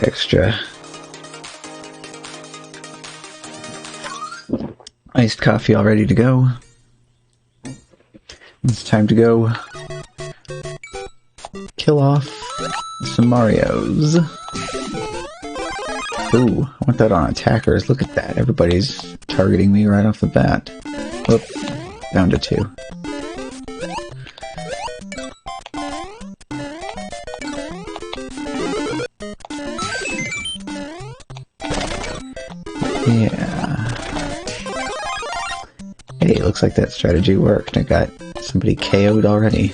extra iced coffee all ready to go. It's time to go kill off some Marios. Ooh, I want that on attackers. Look at that. Everybody's targeting me right off the bat. Oop, down to 2. Yeah. Hey, it looks like that strategy worked. I got somebody KO'd already.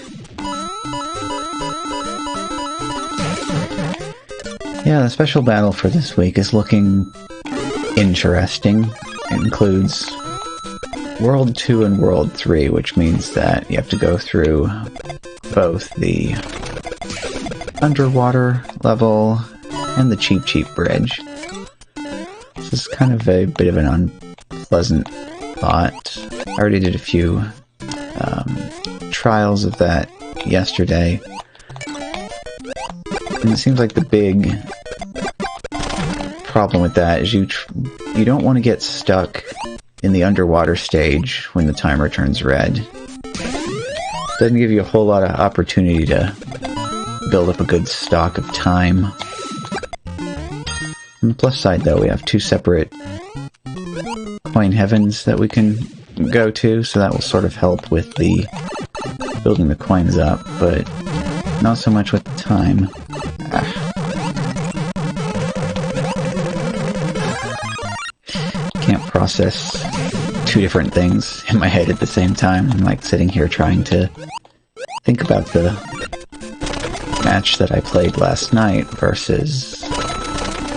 Yeah, the special battle for this week is looking interesting. It includes World 2 and World 3, which means that you have to go through both the underwater level and the Cheep Cheep Bridge. This is kind of a bit of an unpleasant thought. I already did a few trials of that yesterday, and it seems like the big problem with that is you don't want to get stuck in the underwater stage when the timer turns red. It doesn't give you a whole lot of opportunity to build up a good stock of time. On the plus side, though, we have 2 separate coin heavens that we can go to, so that will sort of help with the building the coins up, but not so much with the time. Can't process 2 different things in my head at the same time. I'm like sitting here trying to think about the match that I played last night versus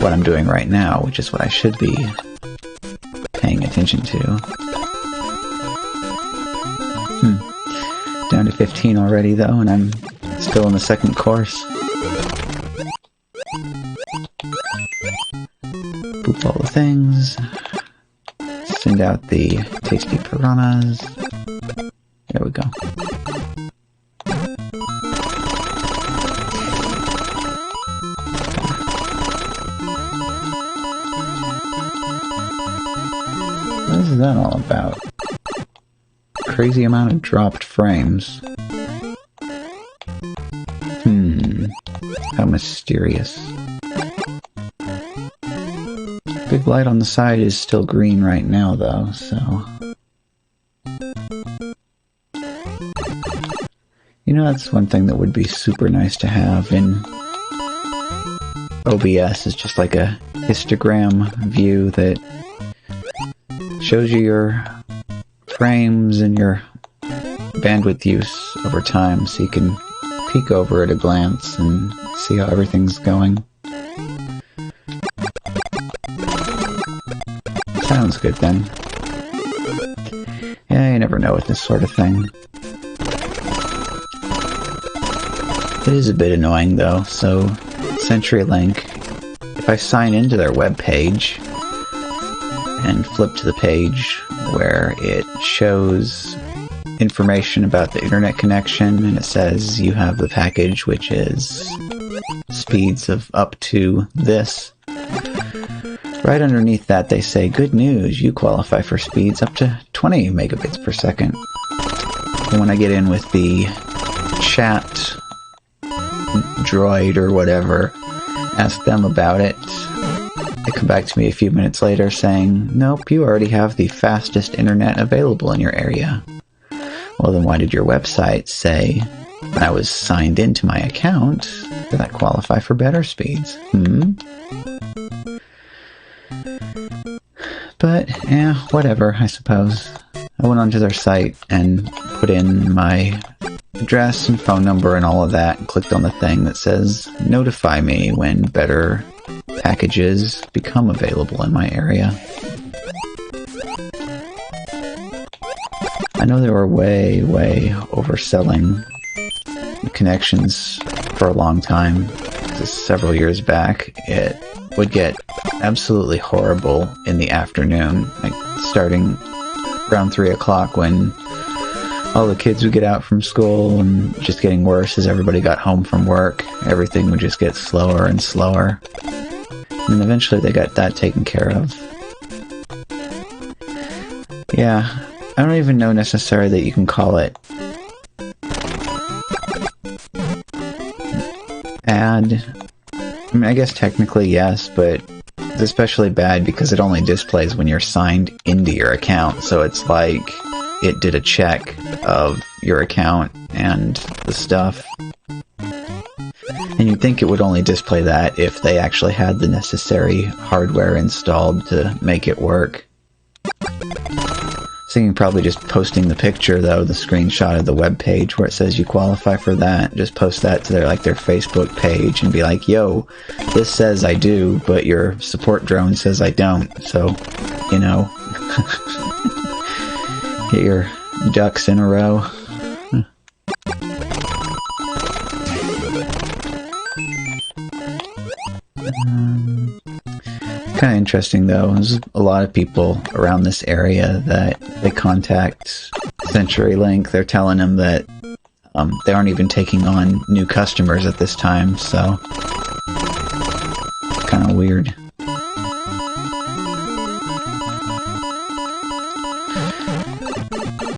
what I'm doing right now, which is what I should be paying attention to. Down to 15 already, though, and I'm still in the second course. Boop all the things. Send out the tasty piranhas. There we go. What is that all about? Crazy amount of dropped frames. How mysterious. Big light on the side is still green right now, though, so... You know, that's one thing that would be super nice to have in OBS, is just like a histogram view that shows you your frames and your bandwidth use over time, so you can peek over at a glance and see how everything's going. Sounds good then. Yeah, you never know with this sort of thing. It is a bit annoying though, so CenturyLink, if I sign into their web page and flip to the page where it shows information about the internet connection, and it says you have the package which is speeds of up to this. Right underneath that they say, good news, you qualify for speeds up to 20 megabits per second. And when I get in with the chat droid or whatever, ask them about it, they come back to me a few minutes later saying, nope, you already have the fastest internet available in your area. Well, then why did your website say, when I was signed into my account, that I qualify for better speeds? But, yeah, whatever, I suppose. I went onto their site and put in my address and phone number and all of that, and clicked on the thing that says, notify me when better packages become available in my area. I know they were way overselling the connections for a long time. Just several years back, it would get absolutely horrible in the afternoon, like starting around 3 o'clock when all the kids would get out from school, and just getting worse as everybody got home from work. Everything would just get slower and slower. And eventually they got that taken care of. Yeah, I don't even know necessarily that you can call it ad. I mean, I guess technically yes, but it's especially bad because it only displays when you're signed into your account, so it's like it did a check of your account and the stuff. And you'd think it would only display that if they actually had the necessary hardware installed to make it work. Thinking probably just posting the picture, though, the screenshot of the web page where it says you qualify for that, just post that to their Facebook page and be like, yo, this says I do, but your support drone says I don't, so, you know, get your ducks in a row. Kind of interesting, though. There's a lot of people around this area that they contact CenturyLink. They're telling them that they aren't even taking on new customers at this time, so kind of weird.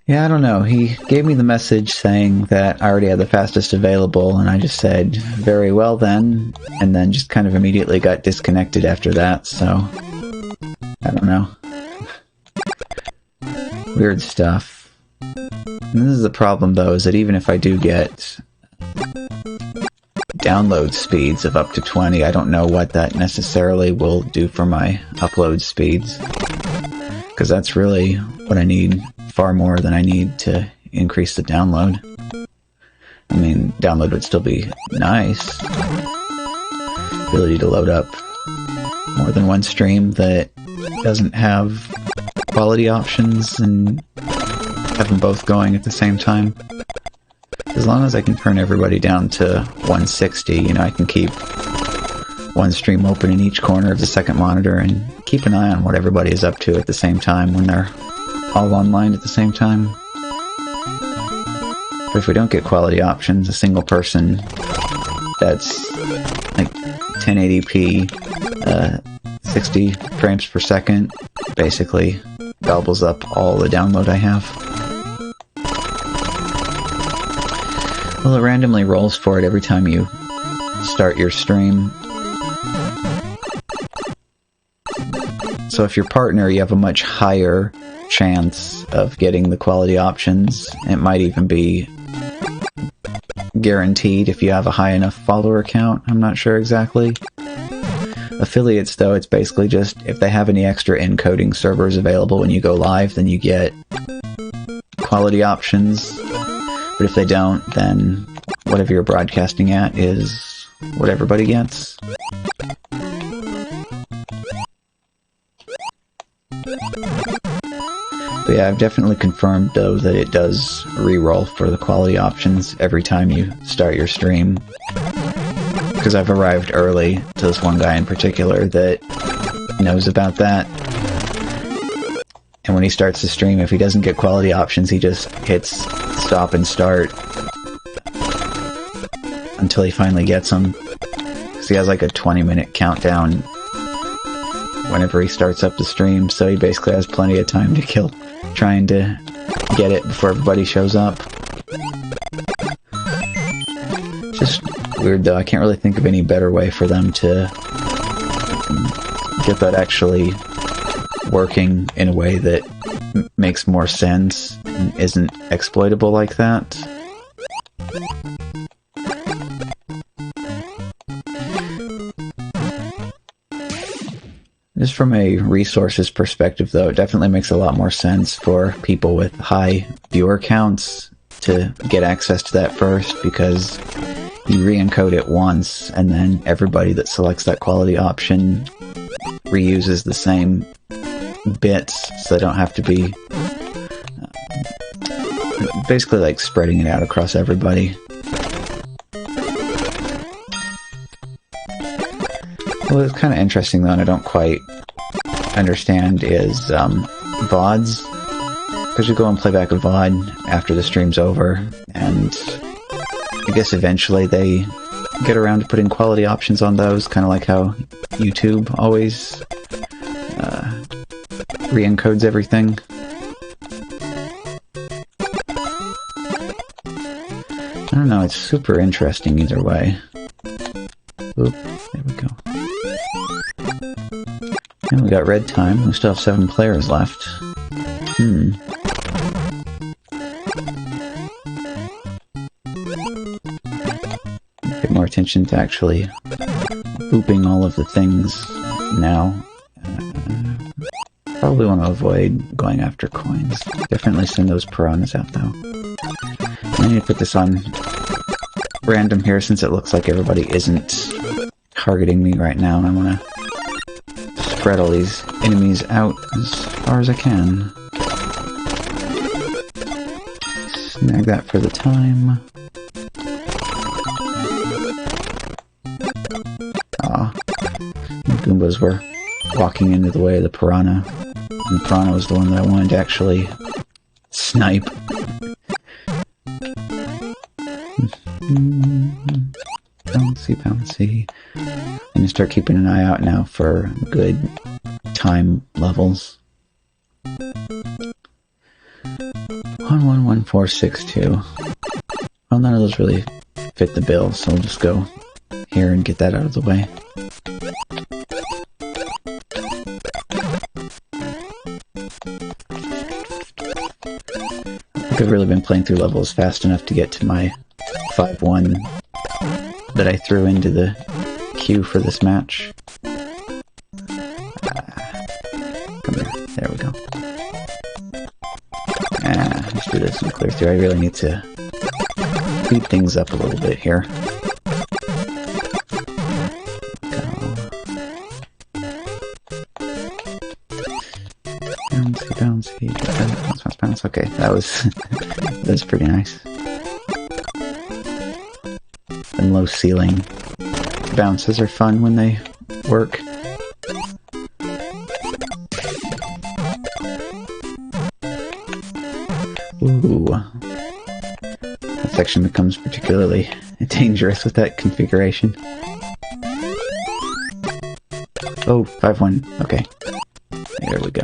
Yeah, I don't know. He gave me the message saying that I already had the fastest available, and I just said, very well then, and then just kind of immediately got disconnected after that, so I don't know. Weird stuff. And this is the problem, though, is that even if I do get download speeds of up to 20, I don't know what that necessarily will do for my upload speeds, because that's really what I need. Far more than I need to increase the download. I mean, download would still be nice. Ability to load up more than one stream that doesn't have quality options and have them both going at the same time. As long as I can turn everybody down to 160, you know, I can keep one stream open in each corner of the second monitor and keep an eye on what everybody is up to at the same time when they're all online at the same time. But if we don't get quality options, a single person that's like 1080p, 60 frames per second, basically gobbles up all the download I have. Well, it randomly rolls for it every time you start your stream. So if you're partner, you have a much higher chance of getting the quality options. It might even be guaranteed if you have a high enough follower count. I'm not sure exactly. Affiliates, though, it's basically just if they have any extra encoding servers available when you go live, then you get quality options. But if they don't, then whatever you're broadcasting at is what everybody gets. But yeah, I've definitely confirmed, though, that it does re-roll for the quality options every time you start your stream. Because I've arrived early to this one guy in particular that knows about that. And when he starts the stream, if he doesn't get quality options, he just hits stop and start until he finally gets them. Because he has like a 20-minute countdown whenever he starts up the stream, so he basically has plenty of time to kill trying to get it before everybody shows up. Just weird, though. I can't really think of any better way for them to get that actually working in a way that makes more sense and isn't exploitable like that. Just from a resources perspective, though, it definitely makes a lot more sense for people with high viewer counts to get access to that first, because you re-encode it once, and then everybody that selects that quality option reuses the same bits, so they don't have to be basically like spreading it out across everybody. Well, it's kind of interesting, though, and I don't quite understand, is VODs. Because you go and play back a VOD after the stream's over, and I guess eventually they get around to putting quality options on those, kind of like how YouTube always re-encodes everything. I don't know, it's super interesting either way. Oop, there we go. And we got red time. We still have 7 players left. Pay more attention to actually booping all of the things now. Probably want to avoid going after coins. Definitely send those piranhas out though. I need to put this on random here since it looks like everybody isn't targeting me right now, and I want to spread all these enemies out as far as I can. Snag that for the time. Ah, the Goombas were walking into the way of the piranha, and the piranha was the one that I wanted to actually snipe. Bouncy, bouncy. I need to start keeping an eye out now for good time levels. 111462. Well, none of those really fit the bill, so we'll just go here and get that out of the way. I've really been playing through levels fast enough to get to my 5-1 that I threw into the queue for this match. Come here. There we go. Let's do this and clear through. I really need to speed things up a little bit here. Bouncy, bounce. Okay, that was pretty nice. And low ceiling bounces are fun when they work. Ooh, that section becomes particularly dangerous with that configuration. Oh, 5-1. Okay, there we go.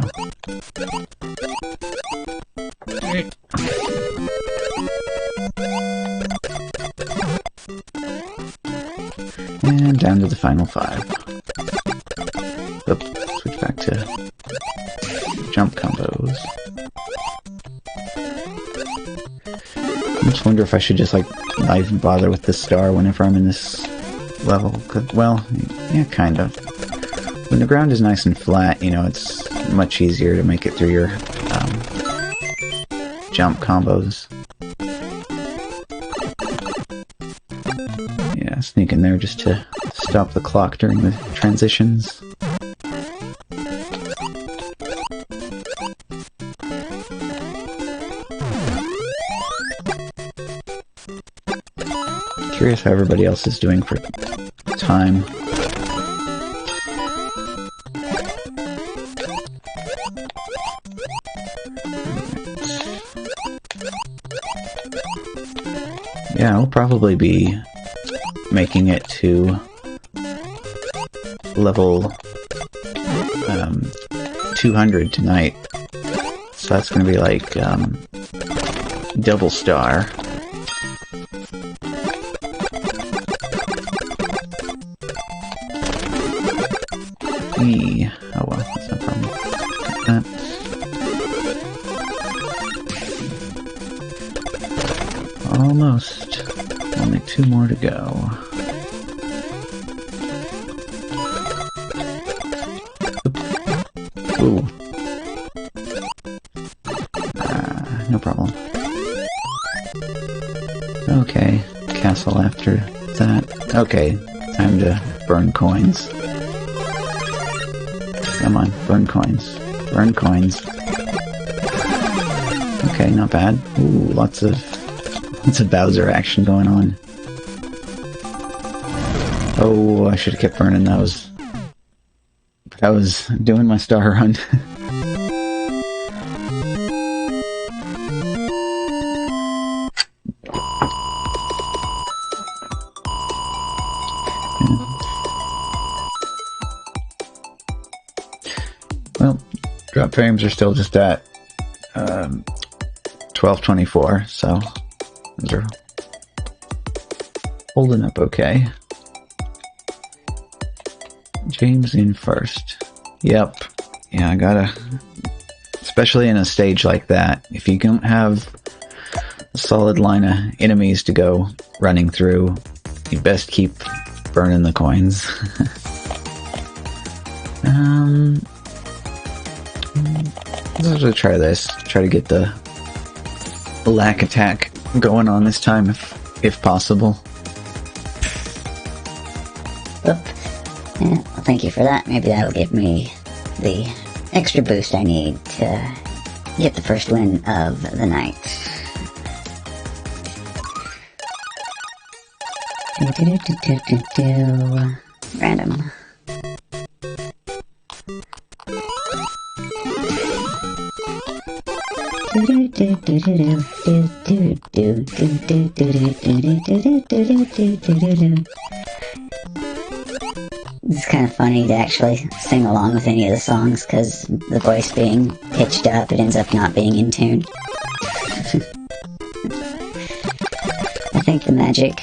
And down to the final 5. Oops, switch back to jump combos. I just wonder if I should just like not even bother with the star whenever I'm in this level. 'Cause, well, yeah, kind of. When the ground is nice and flat, you know, it's much easier to make it through your jump combos. Yeah, sneak in there just to stop the clock during the transitions. Curious how everybody else is doing for time. Yeah, I'll probably be making it to level 200 tonight. So that's gonna be like double star. Oh well, that's no problem. Almost. Only 2 more to go. Ooh. No problem. Okay, castle after that. Okay, time to burn coins. Come on, burn coins. Burn coins. Okay, not bad. Ooh, lots of Bowser action going on. Oh, I should have kept burning those. But I was doing my star run. Drop frames are still just at 1224, so those are holding up okay. James in first. Yep. Yeah, I gotta... Especially in a stage like that, if you don't have a solid line of enemies to go running through, you best keep burning the coins. Let's try this. Try to get the lack attack going on this time, if possible. Oop. Yeah, well, thank you for that. Maybe that'll give me the extra boost I need to get the first win of the night. Random. It's kind of funny to actually sing along with any of the songs, because the voice being pitched up, it ends up not being in tune. I think the magic...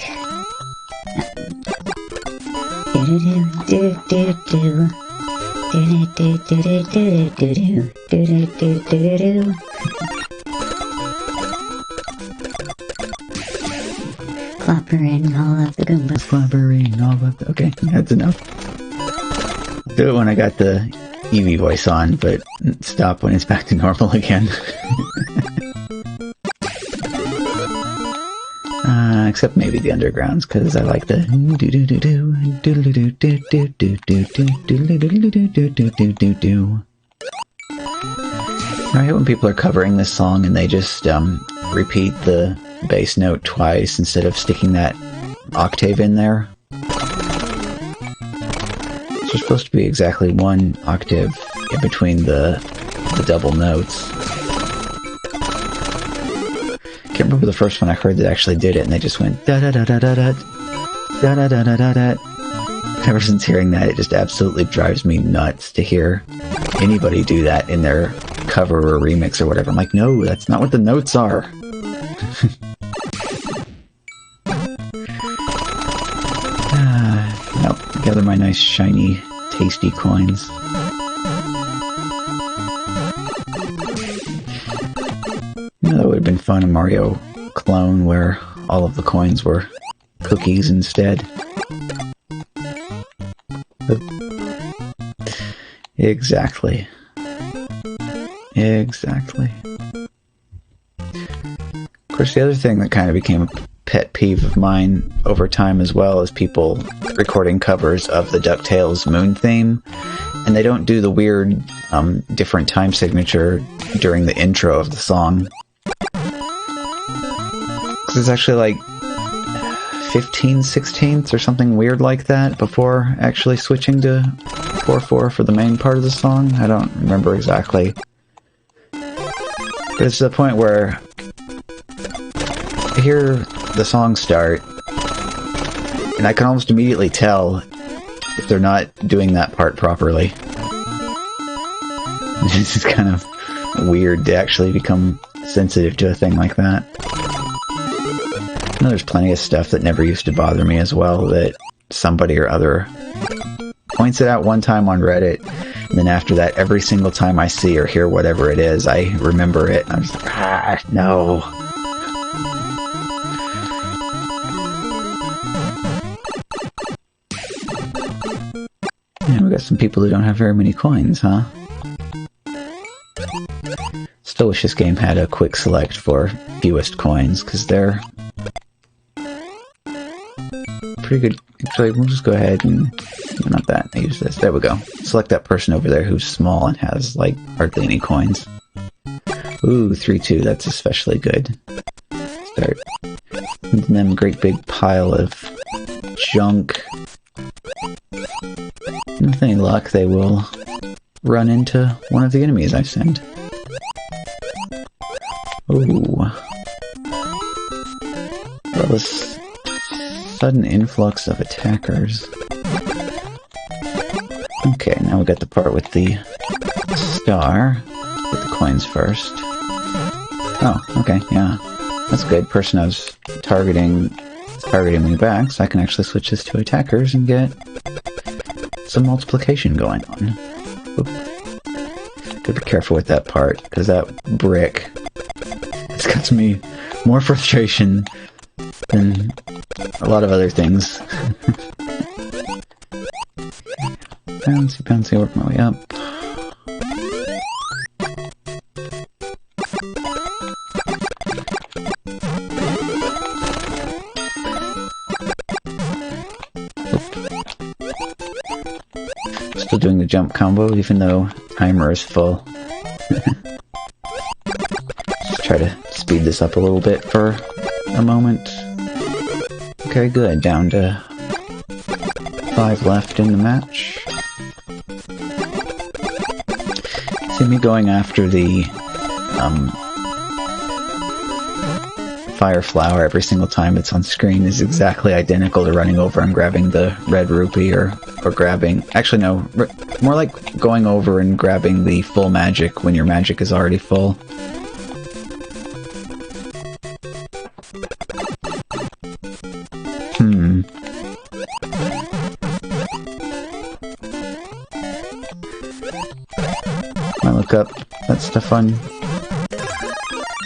Clobbering all of the Goombas. Clobbering all of the... Okay, that's enough. Do it when I got the Eevee voice on, but stop when it's back to normal again. Except maybe the undergrounds, because I like the... I hate when people are covering this song and they just repeat the bass note twice instead of sticking that octave in there. It's supposed to be exactly one octave in between the double notes. Can't remember the first one I heard that actually did it, and they just went da da da da da da da da da da da da. Ever since hearing that, it just absolutely drives me nuts to hear anybody do that in their cover or remix or whatever. I'm like, no, that's not what the notes are. Nope, gather my nice, shiny, tasty coins. You know, that would have been fun in Mario Clone, where all of the coins were cookies instead. Exactly. Exactly. Of course, the other thing that kind of became a pet peeve of mine over time as well is people recording covers of the DuckTales Moon theme, and they don't do the weird different time signature during the intro of the song. Because it's actually like 15/16 or something weird like that before actually switching to 4/4 for the main part of the song. I don't remember exactly. But it's to the point where I hear the song start, and I can almost immediately tell if they're not doing that part properly. It's just kind of weird to actually become sensitive to a thing like that. I know there's plenty of stuff that never used to bother me as well, that somebody or other points it out one time on Reddit, and then after that, every single time I see or hear whatever it is, I remember it, and I'm just like, no. And we got some people who don't have very many coins, huh? Still wish this game had a quick select for fewest coins, because they're pretty good. Actually, we'll just go ahead and... Not that. I use this. There we go. Select that person over there who's small and has, like, hardly any coins. Ooh, 3-2. That's especially good. Start. And then a great big pile of junk. And with any luck, they will run into one of the enemies I send. Ooh. Well, this sudden influx of attackers. Okay, now we got the part with the star. Get the coins first. Oh, okay, yeah. That's good. Person I was targeting me back, so I can actually switch this to attackers and get some multiplication going on. Oop. Gotta be careful with that part, because that brick, it's got me more frustration than a lot of other things. Bouncy, bouncy, work my way up. Still doing the jump combo, even though timer is full. Just try to speed this up a little bit for a moment. Okay, good. Down to 5 left in the match. See, me going after the fire flower every single time it's on screen is exactly identical to running over and grabbing the red rupee or grabbing... Actually, no. More like going over and grabbing the full magic when your magic is already full. Might look up that stuff on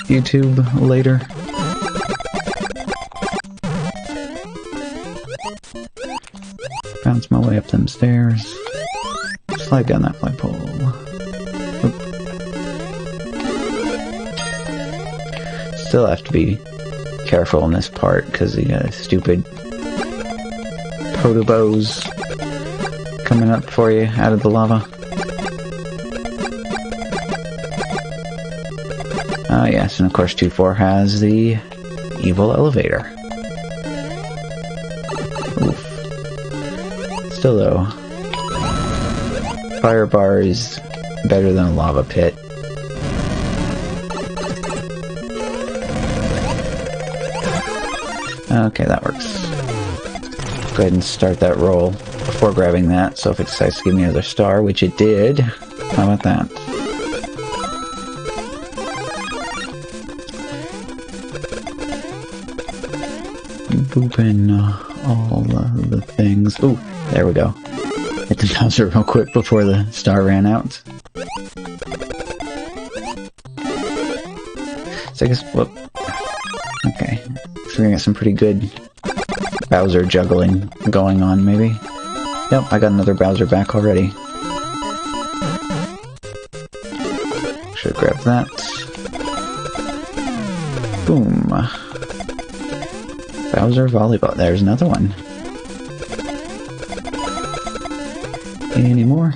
YouTube later. Bounce my way up them stairs. Slide down that flagpole. Oop. Still have to be careful in this part because the stupid protobos coming up for you out of the lava. Yes, and of course 2-4 has the evil elevator. Oof. Still though, fire bar is better than a lava pit. Okay, that works. Go ahead and start that roll before grabbing that, so if it decides to give me another star, which it did, how about that? Booping all the things. Ooh, there we go. Hit the Bowser real quick before the star ran out. So I guess, whoop. Okay. So we're gonna get some pretty good Bowser juggling going on, maybe. Yep, I got another Bowser back already. Should grab that. Boom. Bowser volleyball. There's another one. Any more?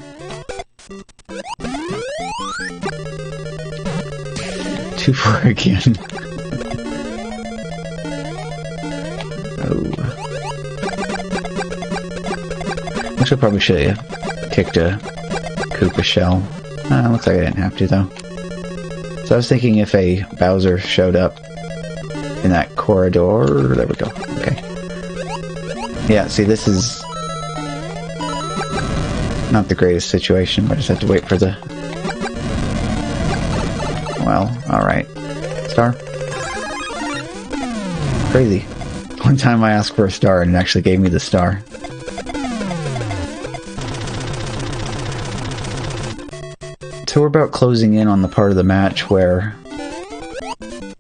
Two for again. Oh. Actually, I probably should have kicked a Koopa shell. Looks like I didn't have to, though. So I was thinking if a Bowser showed up in that corridor... There we go. Okay. Yeah, see, this is not the greatest situation. I just have to wait for the... Well, alright. Star? Crazy. One time I asked for a star and it actually gave me the star. So we're about closing in on the part of the match where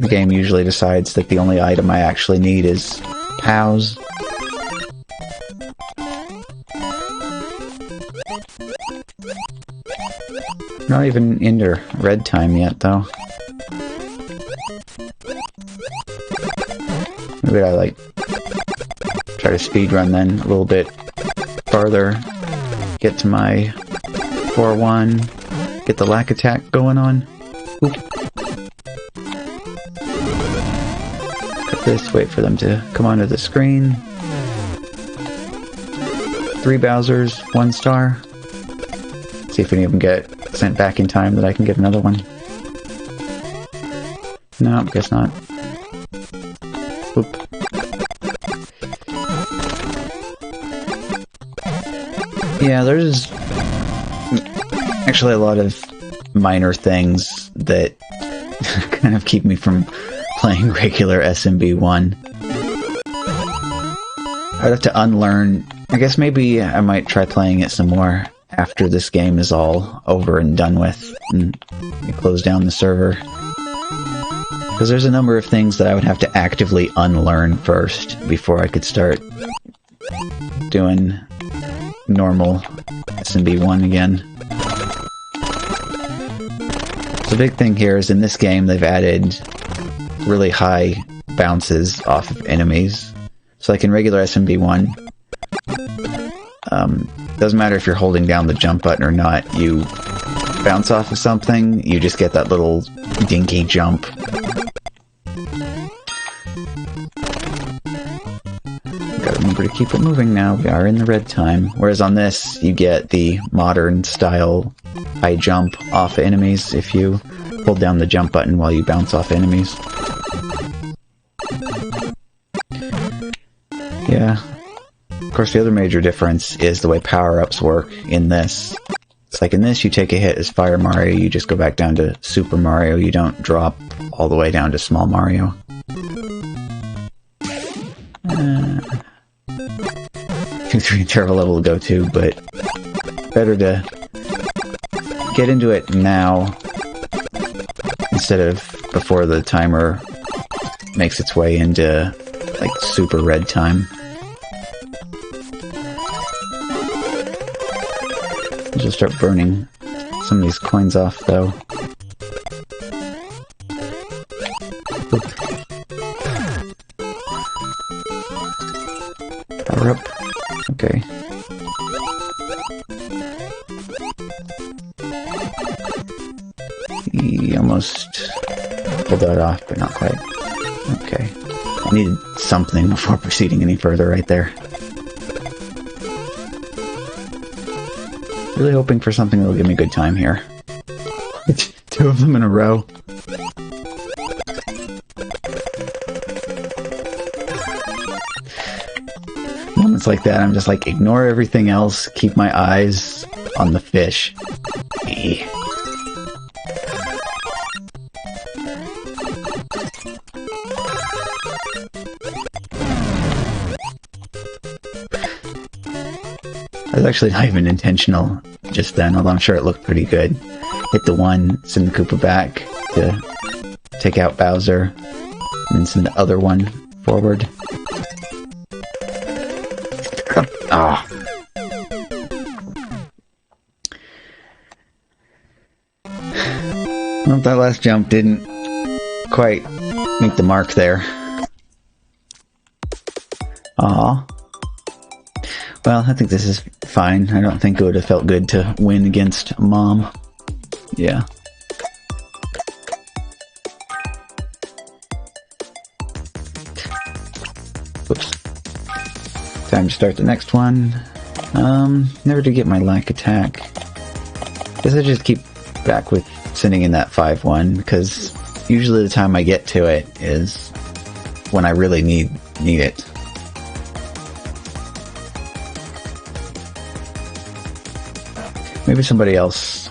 the game usually decides that the only item I actually need is POWs. Not even into red time yet, though. Maybe I, like, try to speedrun then a little bit farther. Get to my 4-1. Get the lack attack going on. Oop. This, wait for them to come onto the screen. 3 Bowsers, 1 star. See if any of them get sent back in time that I can get another one. No, guess not. Oop. Yeah, there's actually a lot of minor things that kind of keep me from playing regular SMB1. I'd have to unlearn... I guess maybe I might try playing it some more after this game is all over and done with, and we close down the server. Because there's a number of things that I would have to actively unlearn first before I could start doing normal SMB1 again. The big thing here is in this game they've added really high bounces off of enemies. So like in regular SMB1, doesn't matter if you're holding down the jump button or not, you bounce off of something, you just get that little dinky jump. Gotta remember to keep it moving now, we are in the red time. Whereas on this, you get the modern style high jump off enemies if you hold down the jump button while you bounce off enemies. Yeah. Of course, the other major difference is the way power-ups work in this. It's like in this, you take a hit as Fire Mario, you just go back down to Super Mario, you don't drop all the way down to Small Mario. I think 3 terrible level to go to, but better to get into it now instead of before the timer makes its way into like super red time. I'll just start burning some of these coins off though. Oop. Power up. Okay. He almost pulled that off, but not quite. Okay. I needed something before proceeding any further right there. Really hoping for something that'll give me a good time here. 2 of them in a row. Moments like that, I'm just like, ignore everything else, keep my eyes on the fish. Eeh. That was actually not even intentional just then, although I'm sure it looked pretty good. Hit the one, send the Koopa back to take out Bowser, and then send the other one forward. Ah. Well, that last jump didn't quite make the mark there. Aw. Well, I think this is fine. I don't think it would have felt good to win against Mom. Yeah. Whoops. Time to start the next one. Never did get my Lack attack. Guess I just keep back with sending in that 5-1, because usually the time I get to it is when I really need it. Maybe somebody else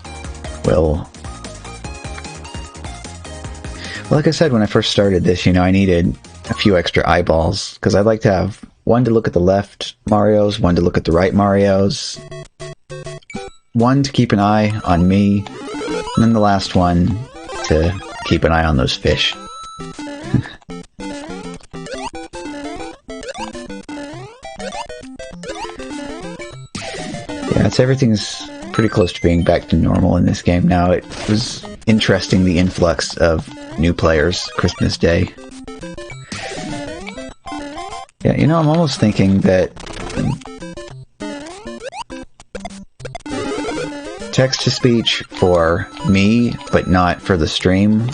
will... Well, like I said when I first started this, you know, I needed a few extra eyeballs, because I'd like to have one to look at the left Marios, one to look at the right Marios, one to keep an eye on me, and then the last one to keep an eye on those fish. Yeah, it's everything's pretty close to being back to normal in this game now. It was interesting, the influx of new players Christmas Day. Yeah, you know, I'm almost thinking that text-to-speech for me, but not for the stream,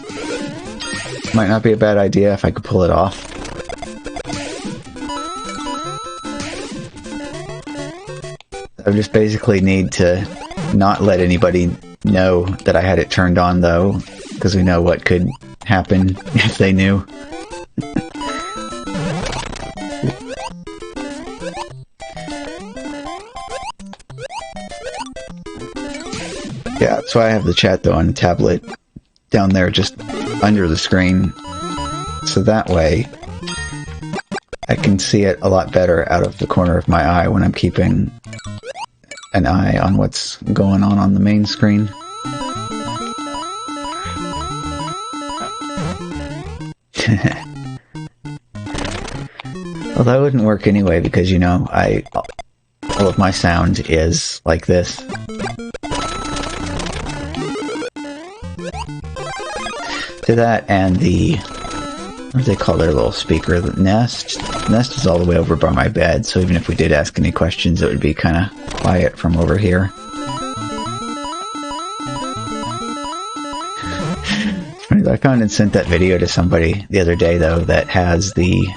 might not be a bad idea if I could pull it off. I just basically need to not let anybody know that I had it turned on, though, because we know what could happen if they knew. Yeah, that's why I have the chat, though, on the tablet down there just under the screen. So that way, I can see it a lot better out of the corner of my eye when I'm keeping an eye on what's going on the main screen. Well, that wouldn't work anyway because, you know, all of my sound is like this. To that and the, what do they call their little speaker? The Nest? Nest is all the way over by my bed, so even if we did ask any questions, it would be kind of quiet from over here. It's funny, I found and sent that video to somebody the other day, though, that has the,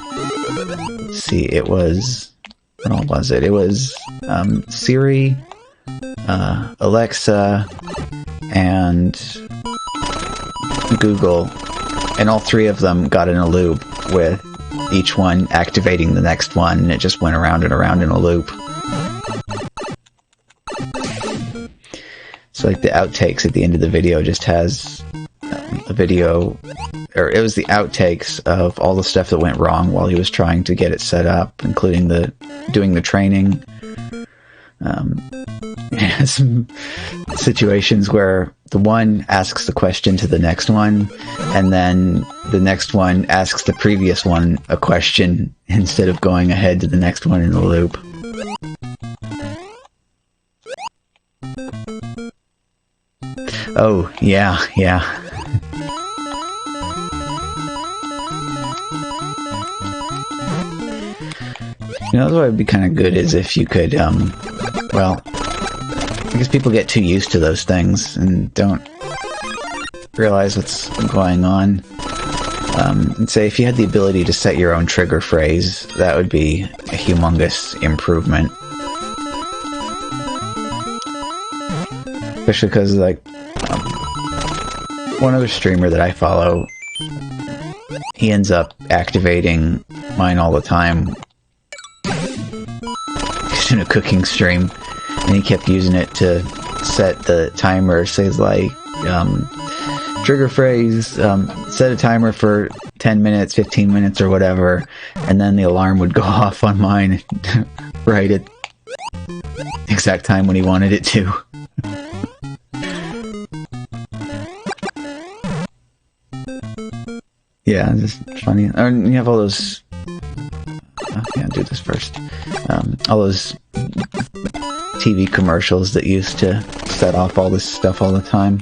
let's see, it was, what was it? It was Siri, Alexa, and Google, and all three of them got in a loop with each one activating the next one, and it just went around and around in a loop. So like the outtakes at the end of the video just has a video, or it was the outtakes of all the stuff that went wrong while he was trying to get it set up, including doing the training. Some situations where the one asks the question to the next one, and then the next one asks the previous one a question instead of going ahead to the next one in the loop. Oh, yeah. You know, that's what would be kind of good is if you could, well, I guess people get too used to those things and don't realize what's going on. And say if you had the ability to set your own trigger phrase, that would be a humongous improvement. Especially because, like, one other streamer that I follow, he ends up activating mine all the time. He's in a cooking stream, and he kept using it to set the timer. Says like, trigger phrase, set a timer for 10 minutes, 15 minutes, or whatever, and then the alarm would go off on mine right at the exact time when he wanted it to. Yeah, just funny. And you have all those... Okay, I'll do this first. All those TV commercials that used to set off all this stuff all the time.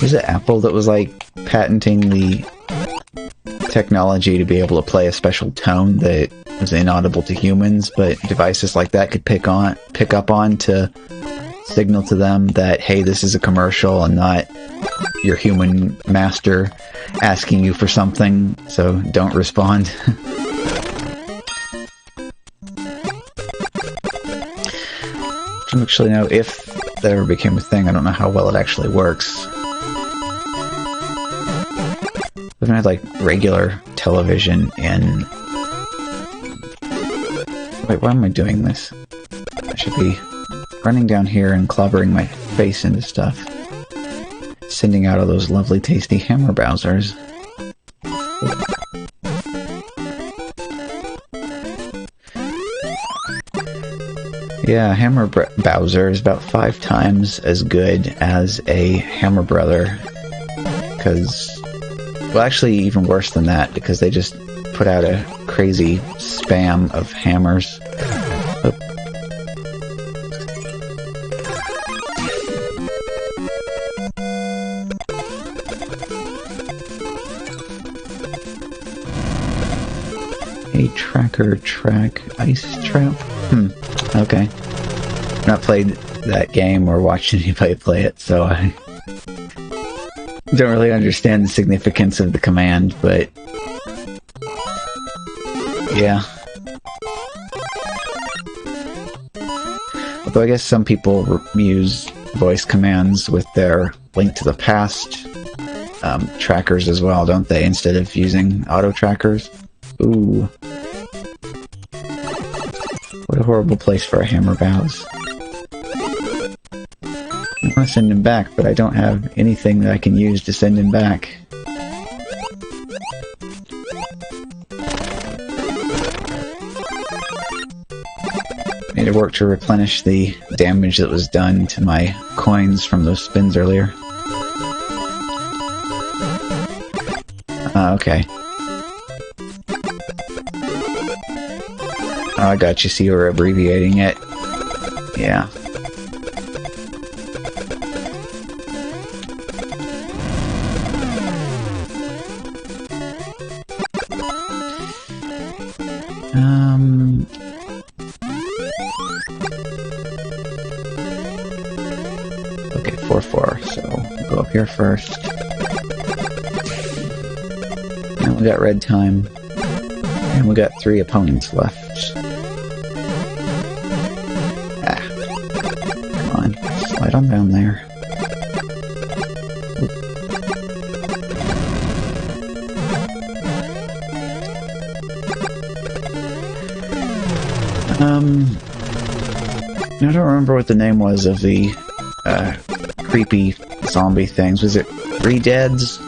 Was it Apple that was like patenting the technology to be able to play a special tone that was inaudible to humans, but devices like that could pick up on to signal to them that, hey, this is a commercial and not your human master asking you for something, so don't respond. I don't actually know if that ever became a thing. I don't know how well it actually works. I've had like regular television in... Wait, why am I doing this? I should be running down here and clobbering my face into stuff. Sending out all those lovely tasty hammer browsers. Yeah, Hammer Bowser is about 5 times as good as a Hammer Brother. Because, well, actually even worse than that, because they just put out a crazy spam of hammers. Oh. A tracker track ice trap? Okay. I've not played that game or watched anybody play it, so I don't really understand the significance of the command, but yeah. Although I guess some people use voice commands with their Link to the Past trackers as well, don't they, instead of using auto trackers? Ooh. What a horrible place for a hammer bows. I want to want to send him back, but I don't have anything that I can use to send him back. Made it work to replenish the damage that was done to my coins from those spins earlier. Okay. Oh, I got you, so you were abbreviating it. Yeah. Okay, 4-4, so we'll go up here first. And we got red time. And we got 3 opponents left. Come on, slide on down there. I don't remember what the name was of the creepy zombie things. Was it Re-Deads?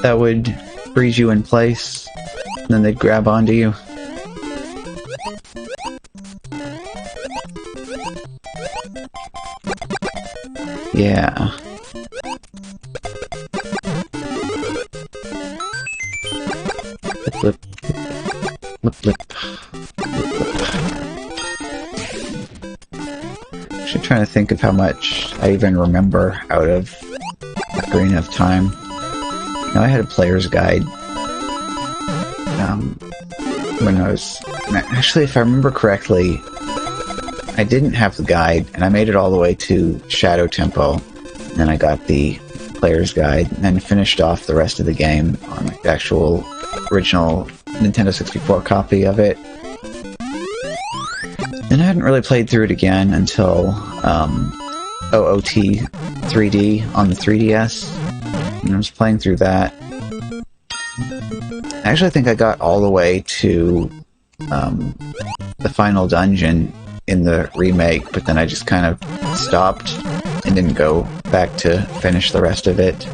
That would freeze you in place, and then they'd grab onto you. Yeah. Flip, flip, flip, flip. Actually trying to think of how much I even remember out of Ocarina of Time. You know, I had a player's guide when I was... Actually, if I remember correctly, I didn't have the guide, and I made it all the way to Shadow Temple, and then I got the player's guide, and then finished off the rest of the game on the actual original Nintendo 64 copy of it. And I hadn't really played through it again until OOT 3D on the 3DS, and I was playing through that. Actually, I think I got all the way to the final dungeon in the remake, but then I just kind of stopped and didn't go back to finish the rest of it.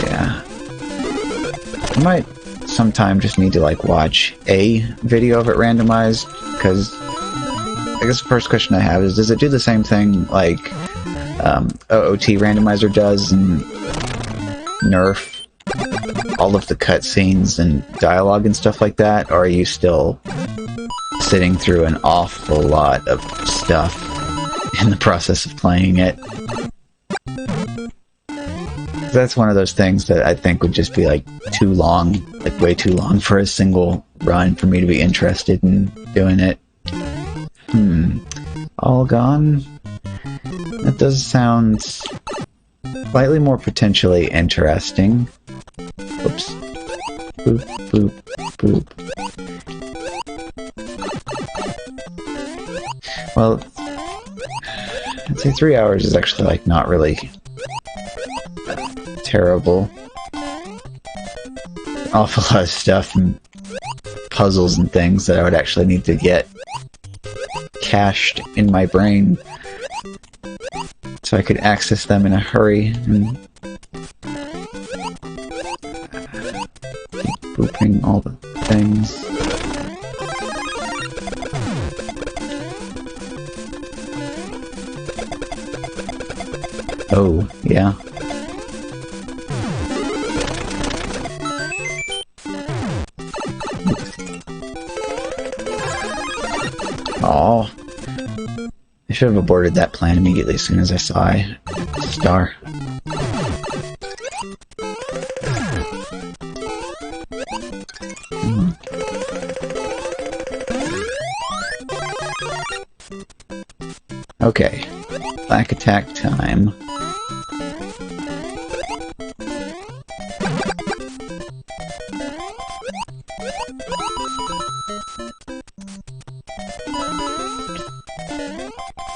Yeah. I might sometime just need to like watch a video of it randomized, because I guess the first question I have is, does it do the same thing like OOT Randomizer does and nerf all of the cutscenes and dialogue and stuff like that, or are you still sitting through an awful lot of stuff in the process of playing it? That's one of those things that I think would just be like too long, like way too long for a single run for me to be interested in doing it. All gone? That does sound slightly more potentially interesting. Oops. Boop, boop, boop. Well, I'd say 3 hours is actually like not really terrible. Awful lot of stuff and puzzles and things that I would actually need to get cached in my brain so I could access them in a hurry and keep booping all the things. Oh, yeah. Oh, I should have aborted that plan immediately as soon as I saw a star. Okay, black attack time.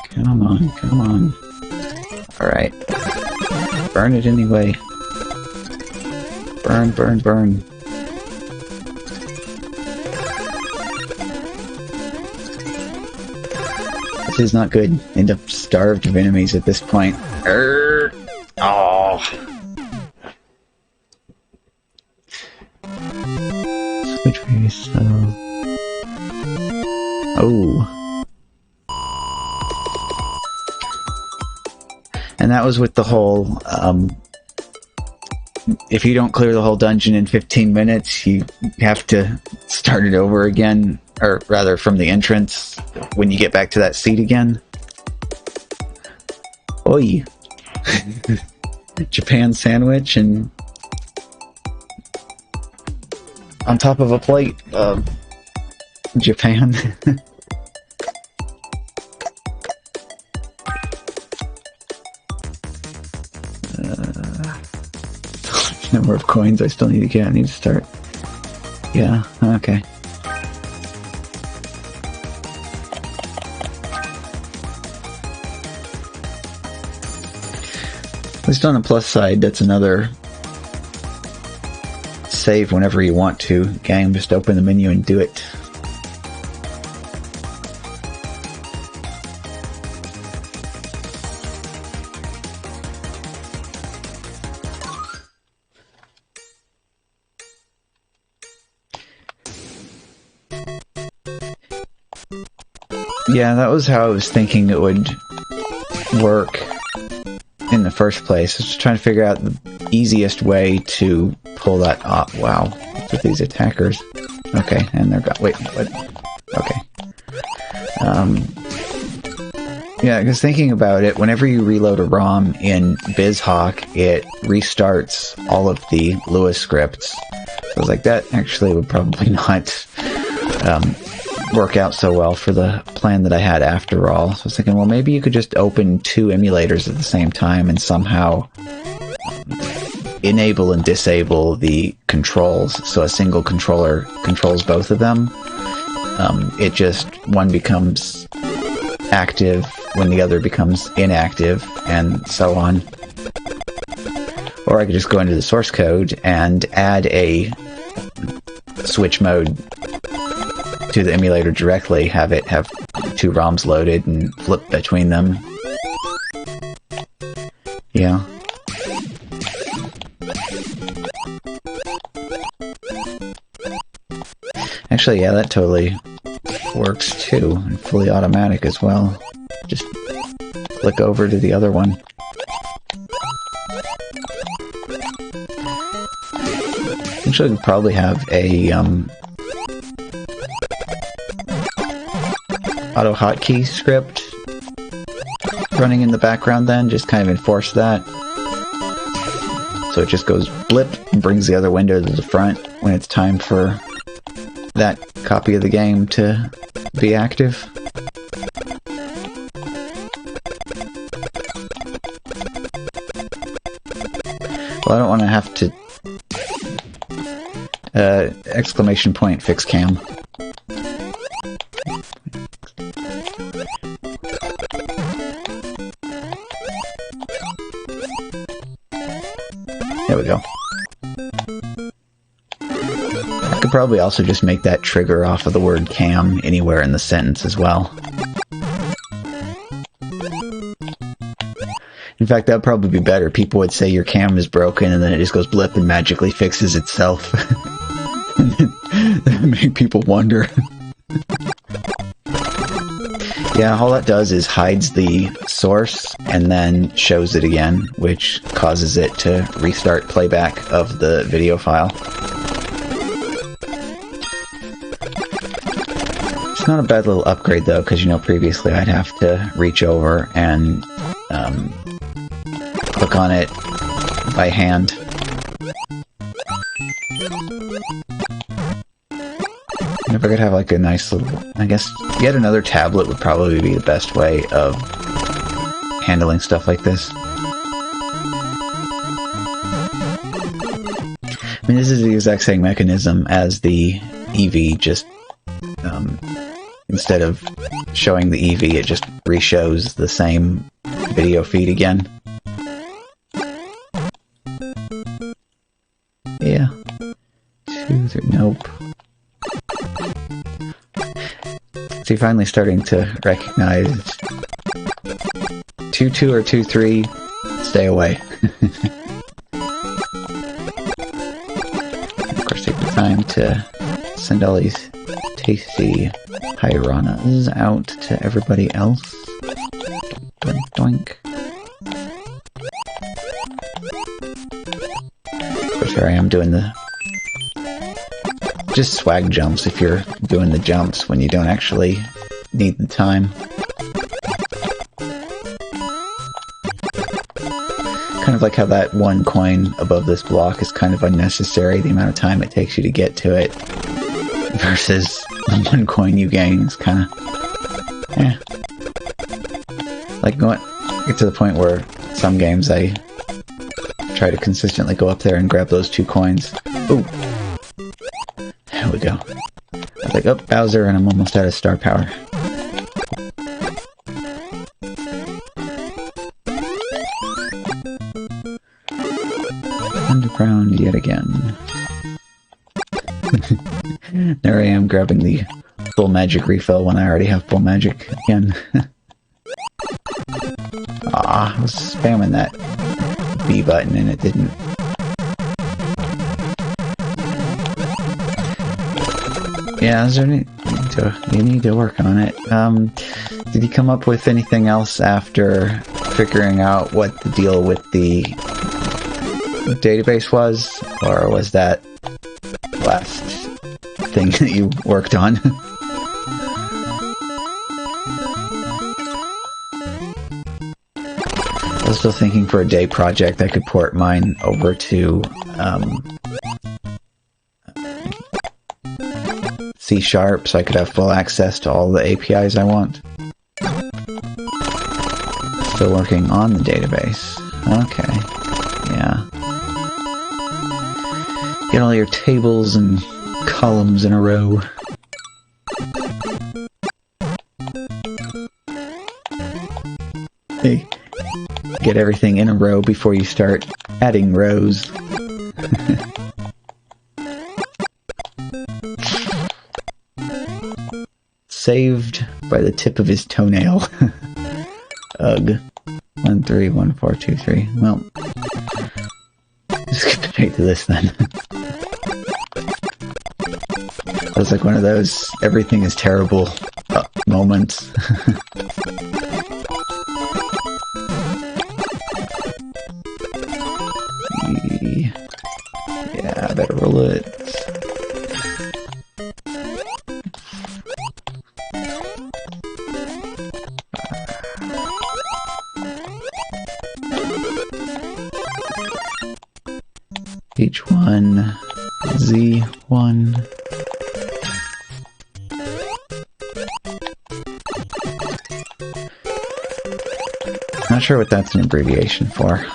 Come on, come on. Alright. Burn it anyway. Burn, burn, burn. This is not good. End up starved of enemies at this point. Oh. Switch race, so... Oh. And that was with the whole, if you don't clear the whole dungeon in 15 minutes, you have to start it over again, or rather from the entrance when you get back to that seat again. Oi! Japan sandwich and on top of a plate of Japan. Number of coins I still need to get. I need to start. Yeah, okay. At least on the plus side, that's another save whenever you want to. Gang, just open the menu and do it. Yeah, that was how I was thinking it would work in the first place. I was just trying to figure out the easiest way to pull that off. Wow, what's with these attackers? Okay, and they're got. Wait, what? Okay. Yeah, because thinking about it, whenever you reload a ROM in BizHawk, it restarts all of the Lua scripts. I was like, that actually would probably not work out so well for the plan that I had after all. So I was thinking, well, maybe you could just open two emulators at the same time and somehow enable and disable the controls so a single controller controls both of them. It just, one becomes active when the other becomes inactive, and so on. Or I could just go into the source code and add a switch mode to the emulator directly, have it have two ROMs loaded and flip between them. Yeah. Actually, yeah, that totally works too, and fully automatic as well. Just click over to the other one. Actually, we probably have a auto hotkey script running in the background then, just kind of enforce that. So it just goes blip and brings the other window to the front when it's time for that copy of the game to be active. Well, I don't want to have to exclamation point fix cam. There we go. I could probably also just make that trigger off of the word cam anywhere in the sentence as well. In fact, that would probably be better. People would say your cam is broken and then it just goes blip and magically fixes itself. That would make people wonder. Yeah, all that does is hides the source and then shows it again, which causes it to restart playback of the video file. It's not a bad little upgrade though, because you know previously I'd have to reach over and click on it by hand. If I could have like a nice little, I guess yet another tablet would probably be the best way of handling stuff like this. I mean, this is the exact same mechanism as the Eevee, just instead of showing the Eevee, it just re-shows the same video feed again. Yeah. 2, 3, nope. So you're finally starting to recognize 2, 2 or 2, 3, stay away. Of course, take the time to send all these tasty piranhas out to everybody else. Doink, doink. Of course, here I am doing the just swag jumps if you're doing the jumps when you don't actually need the time. Kind of like how that one coin above this block is kind of unnecessary, the amount of time it takes you to get to it, versus the one coin you gain is kind of, Like, get to the point where some games I try to consistently go up there and grab those 2 coins. Ooh! There we go. I was like, oh, Bowser, and I'm almost out of star power. Underground yet again. There I am grabbing the full magic refill when I already have full magic again. Ah, I was spamming that B button and it didn't. Yeah, is there you need to work on it. Did you come up with anything else after figuring out what the deal with the database was? Or was that the last thing that you worked on? I was still thinking for a day project I could port mine over to C# so I could have full access to all the APIs I want. Still working on the database. Okay. Yeah. Get all your tables and columns in a row. Hey. Get everything in a row before you start adding rows. Saved by the tip of his toenail. Ugh. 1, 3, 1, 4, 2, 3. Well, skip straight to this then. That was like one of those everything is terrible moments. Yeah, I better roll it. H1, Z1. Not sure what that's an abbreviation for.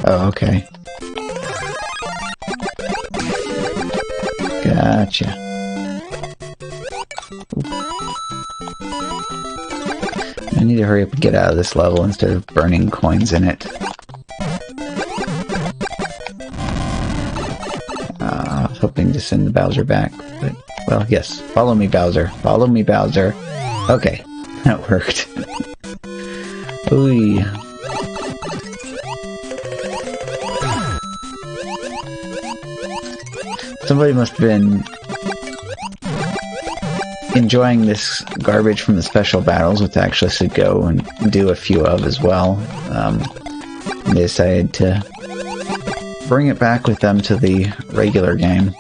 Oh, okay. Gotcha. I need to hurry up and get out of this level instead of burning coins in it. I was hoping to send the Bowser back, but, well, yes. Follow me, Bowser. Follow me, Bowser. Okay, that worked. Ooh. Somebody must have been enjoying this garbage from the special battles, which I actually should go and do a few of as well. They decided to bring it back with them to the regular game.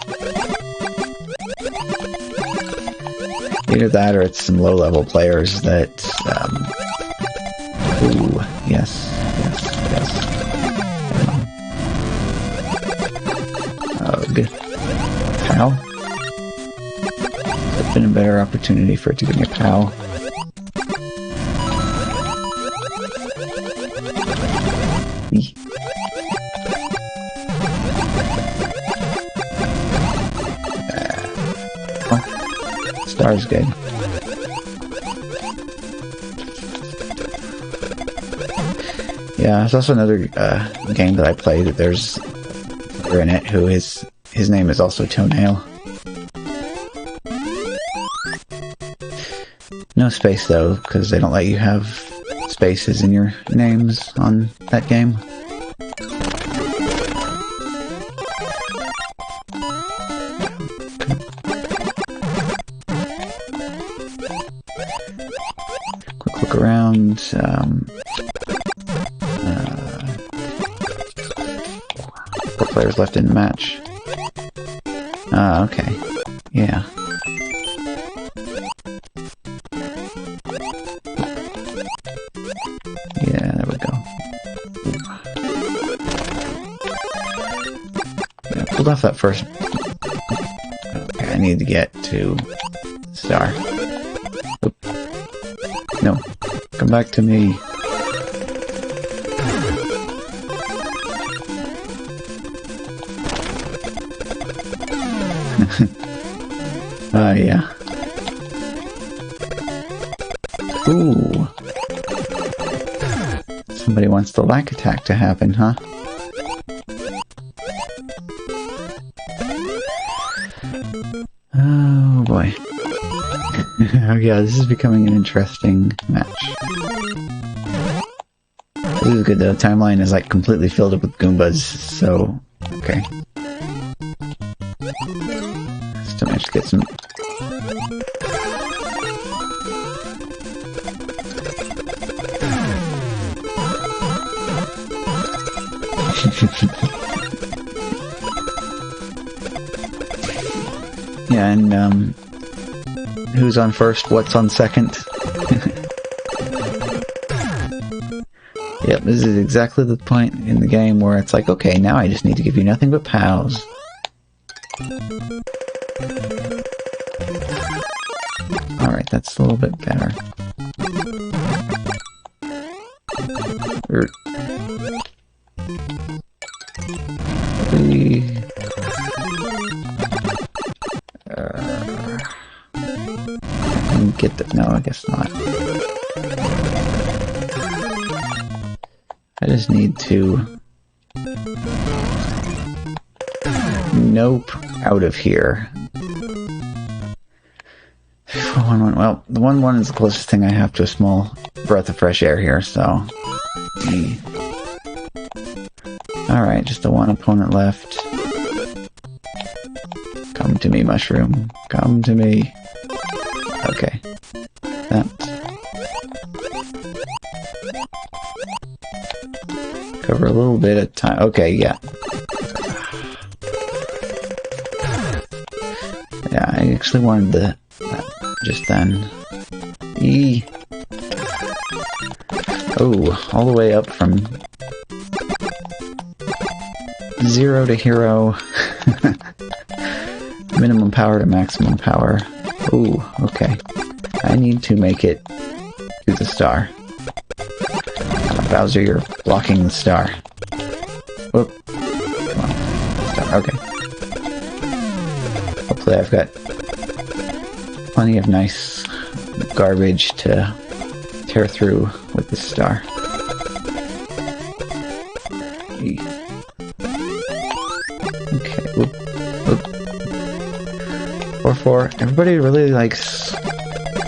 Either that or it's some low-level players that, ooh, yes, yes, yes. Ugh. POW? Would have been a better opportunity for it to give me a POW. Star's good. Yeah, there's also another game that I played. There's in it who his name is also Toenail. No space though, because they don't let you have spaces in your names on that game. Quick look around. 4 players left in the match. Okay. Yeah. Yeah, there we go. Yeah, pulled off that first. Okay, I need to get to Star. Oop. No. Come back to me. Yeah. Ooh. Somebody wants the lack attack to happen, huh? Oh boy. Oh yeah, this is becoming an interesting match. This is good though, timeline is like completely filled up with Goombas, so... okay. Still managed to get some... yeah, and who's on first, what's on second? Yep, this is exactly the point in the game where it's like, okay, now I just need to give you nothing but POWs. Alright, that's a little bit better. Get that? No, I guess not. I just need to... nope, out of here. Well, the 1-1 is the closest thing I have to a small breath of fresh air here, so... Alright, just the one opponent left. Come to me, mushroom. Come to me. Okay. That. Cover a little bit of time. Okay, yeah. Yeah, I actually wanted that just then. E. Oh, all the way up from 0 to hero. Minimum power to maximum power. Ooh, okay. I need to make it to the star. Bowser, you're blocking the star. Whoop. Come on. Star. Okay. Hopefully I've got plenty of nice garbage to tear through with this star. Okay, whoop, whoop. 4-4. Everybody really likes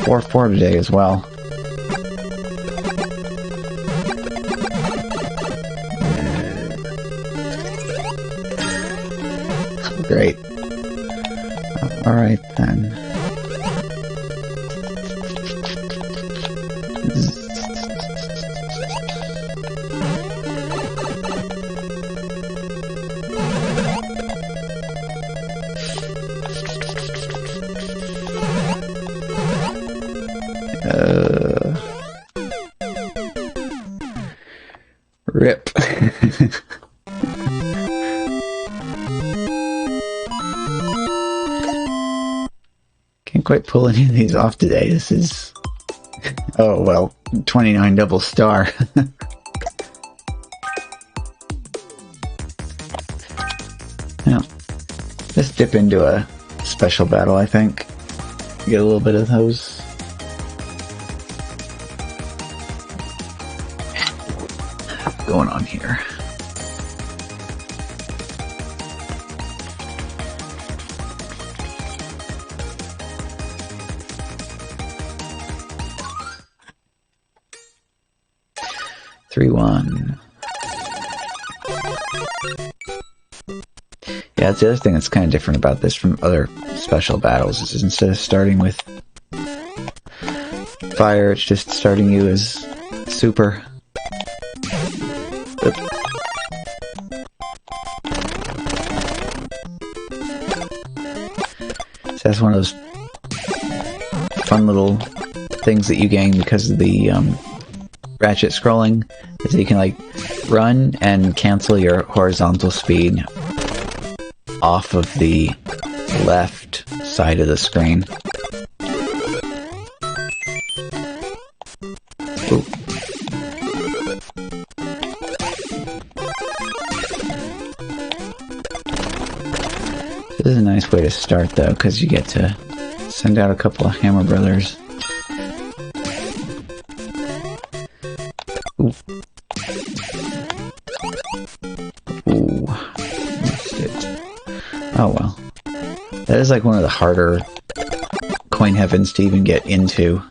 4-4 today as well. Great. Alright then. Rip. Can't quite pull any of these off today. This is... oh, well, 29 double star. Now, let's dip into a special battle, I think. Get a little bit of those. going on here? Three, 1. Yeah, that's the other thing that's kind of different about this from other special battles, is instead of starting with fire, it's just starting you as super. But so that's one of those fun little things that you gain because of the ratchet scrolling, is that you can like run and cancel your horizontal speed off of the left side of the screen. Ooh. This is a nice way to start though, because you get to send out a couple of Hammer Brothers. Ooh. Ooh. Missed it. Oh well. That is like one of the harder coin heavens to even get into.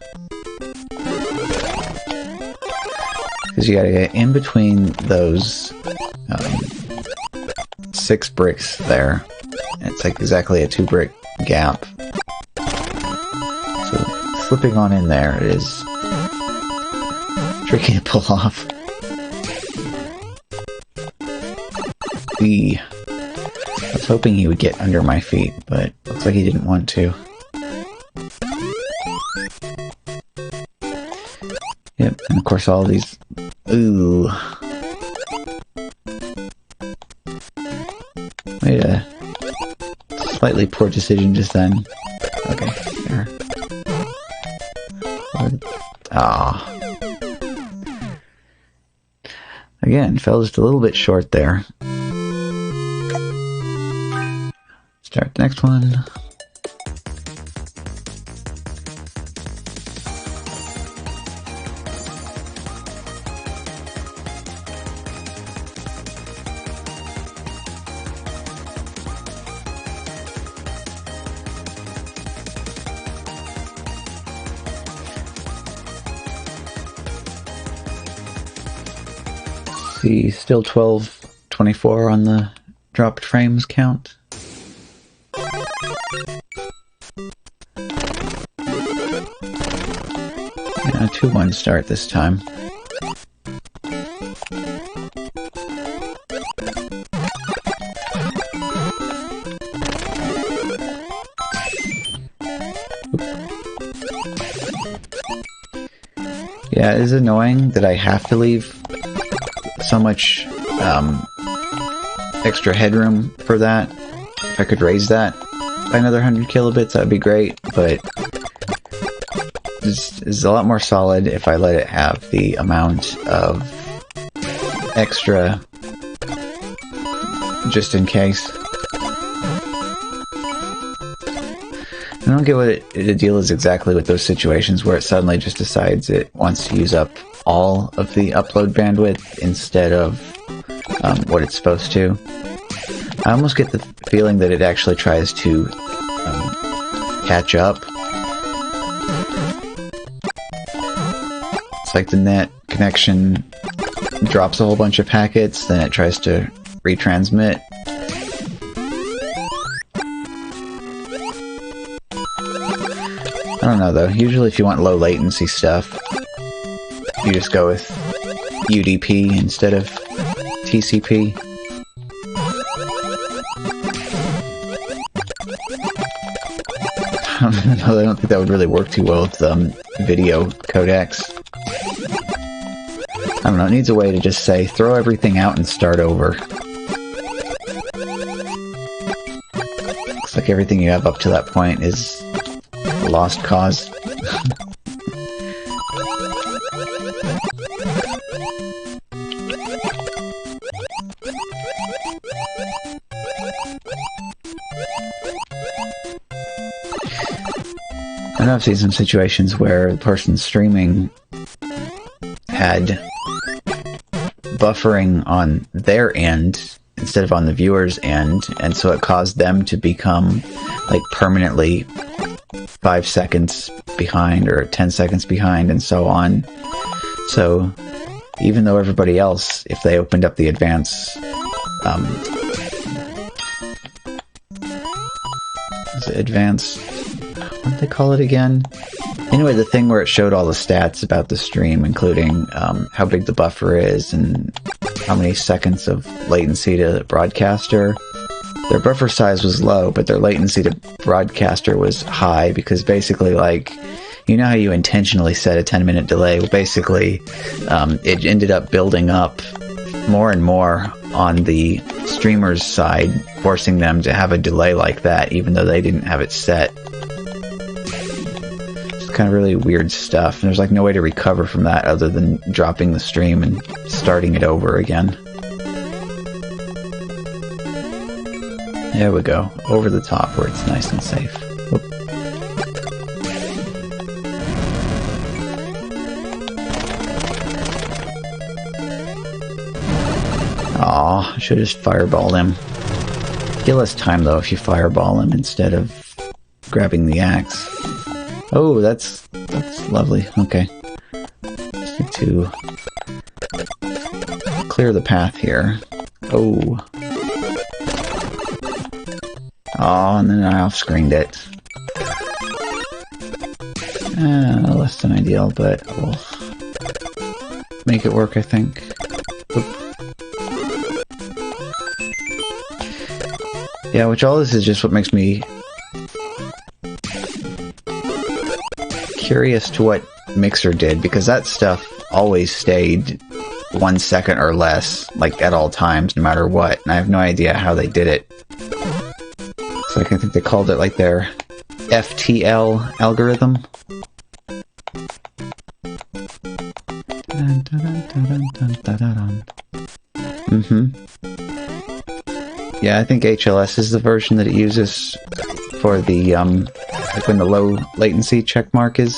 Because you gotta get in between those 6 bricks there. And it's like exactly a 2-brick gap. So slipping on in there is tricky to pull off. I was hoping he would get under my feet, but looks like he didn't want to. Yep, and of course all these... Ooh. Made a slightly poor decision just then. Okay, there. Ah. Again, fell just a little bit short there. Start the next one. See, still 12:24 on the dropped frames count. Yeah, 2-1 start this time. Yeah, it is annoying that I have to leave so much extra headroom for that. If I could raise that by another 100 kilobits, that'd be great, but it's a lot more solid if I let it have the amount of extra just in case. I don't get what the deal is exactly with those situations where it suddenly just decides it wants to use up all of the upload bandwidth instead of what it's supposed to. I almost get the feeling that it actually tries to catch up. It's like the net connection drops a whole bunch of packets, then it tries to retransmit. I don't know though, usually if you want low latency stuff, you just go with UDP instead of TCP. I don't think that would really work too well with video codecs. I don't know, it needs a way to just say, throw everything out and start over. Looks like everything you have up to that point is a lost cause. I know I've seen some situations where the person streaming had buffering on their end instead of on the viewer's end, and so it caused them to become like permanently 5 seconds behind or 10 seconds behind and so on. So even though everybody else, if they opened up the advance what did they call it again? Anyway, the thing where it showed all the stats about the stream, including how big the buffer is and how many seconds of latency to the broadcaster. Their buffer size was low, but their latency to broadcaster was high because basically, like, you know how you intentionally set a 10-minute delay? Well, basically, it ended up building up more and more on the streamer's side, forcing them to have a delay like that, even though they didn't have it set. It's kind of really weird stuff, and there's like no way to recover from that other than dropping the stream and starting it over again. There we go, over the top where it's nice and safe. Oop. Aw, I should have just fireballed him. Get less time though if you fireball him instead of grabbing the axe. Oh, that's lovely. Okay. Just need to clear the path here. Oh. Oh, and then I off-screened it. Less than ideal, but we'll make it work, I think. Oop. Yeah, which all this is just what makes me curious to what Mixer did, because that stuff always stayed 1 second or less, like at all times, no matter what, and I have no idea how they did it. It's like, I think they called it like their FTL algorithm. Yeah, I think HLS is the version that it uses for the, like when the low latency checkmark is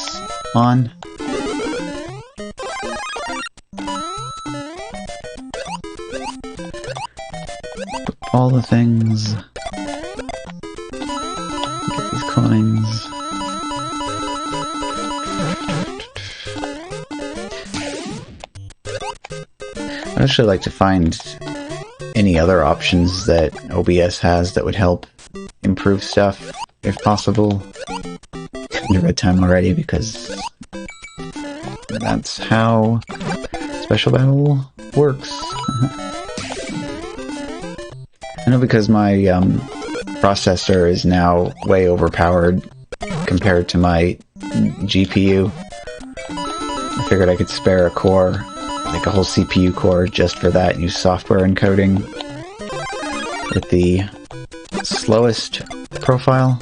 on. All the things. Get these coins. I'd actually like to find any other options that OBS has that would help improve stuff, if possible. Under red time already, because that's how Special Battle works. I know, because my processor is now way overpowered compared to my GPU. I figured I could spare a core, like a whole CPU core, just for that and use software encoding with the slowest profile.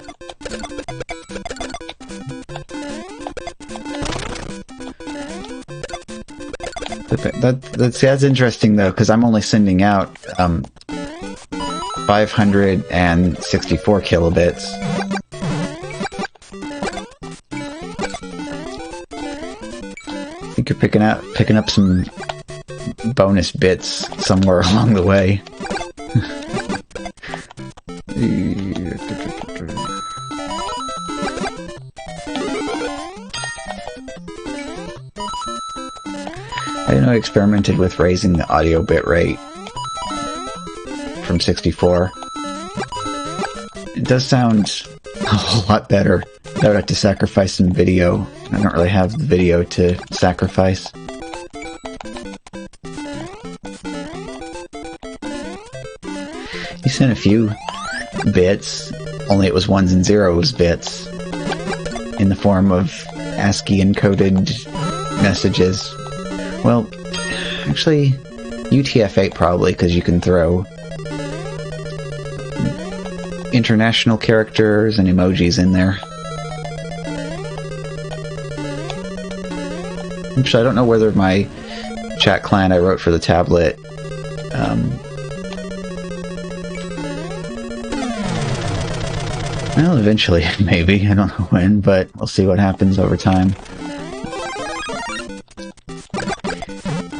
That's interesting though, because I'm only sending out 564 kilobits. I think you're picking up some bonus bits somewhere along the way. I know I experimented with raising the audio bitrate from 64. It does sound a whole lot better. I would have to sacrifice some video. I don't really have the video to sacrifice. You sent a few bits, only it was ones and zeros bits, in the form of ASCII encoded messages. Well, actually, UTF-8 probably, because you can throw international characters and emojis in there. Actually, I don't know whether my chat client I wrote for the tablet well, eventually, maybe. I don't know when, but we'll see what happens over time.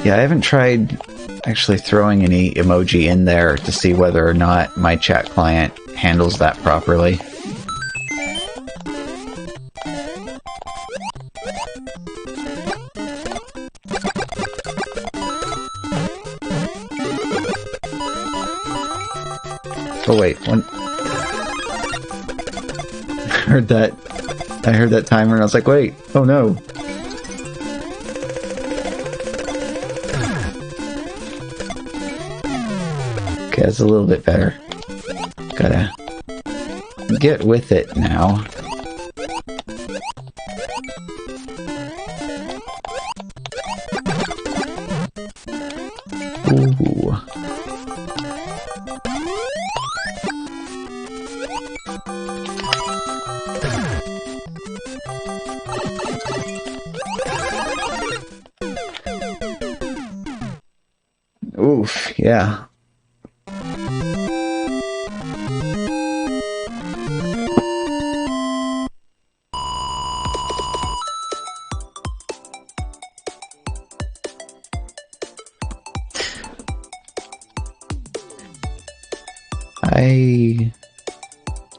Yeah, I haven't tried actually throwing any emoji in there to see whether or not my chat client handles that properly. Oh wait, I heard that timer and I was like, wait, oh no. Okay, that's a little bit better. Gotta get with it now. Ooh. Oof, yeah.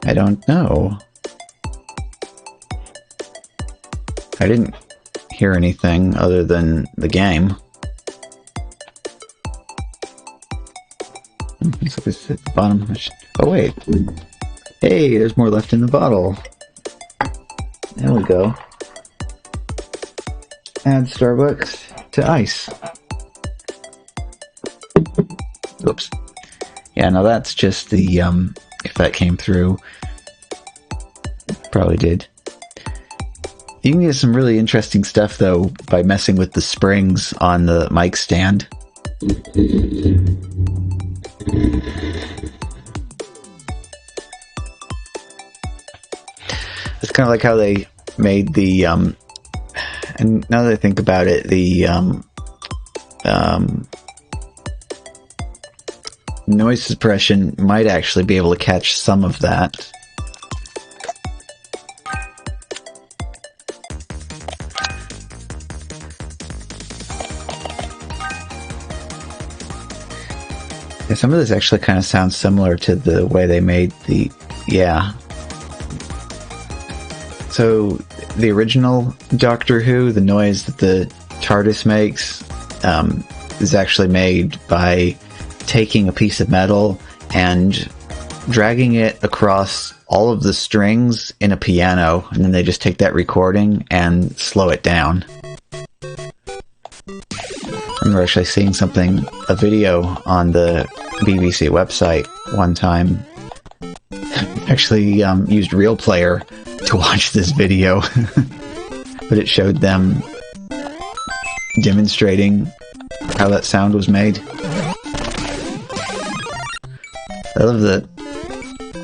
I don't know. I didn't hear anything other than the game. So it's at the bottom. Oh wait. Hey, there's more left in the bottle. There we go. Add Starbucks to ice. Oops. Yeah, no, that's just the, if that came through. Probably did. You can get some really interesting stuff, though, by messing with the springs on the mic stand. It's kind of like how they made the, and now that I think about it, the, noise suppression might actually be able to catch some of that. Yeah, some of this actually kind of sounds similar to the way they made the... Yeah. So, the original Doctor Who, the noise that the TARDIS makes, is actually made by taking a piece of metal and dragging it across all of the strings in a piano, and then they just take that recording and slow it down. I remember actually seeing a video on the BBC website one time. Actually used Real Player to watch this video, but it showed them demonstrating how that sound was made. I love the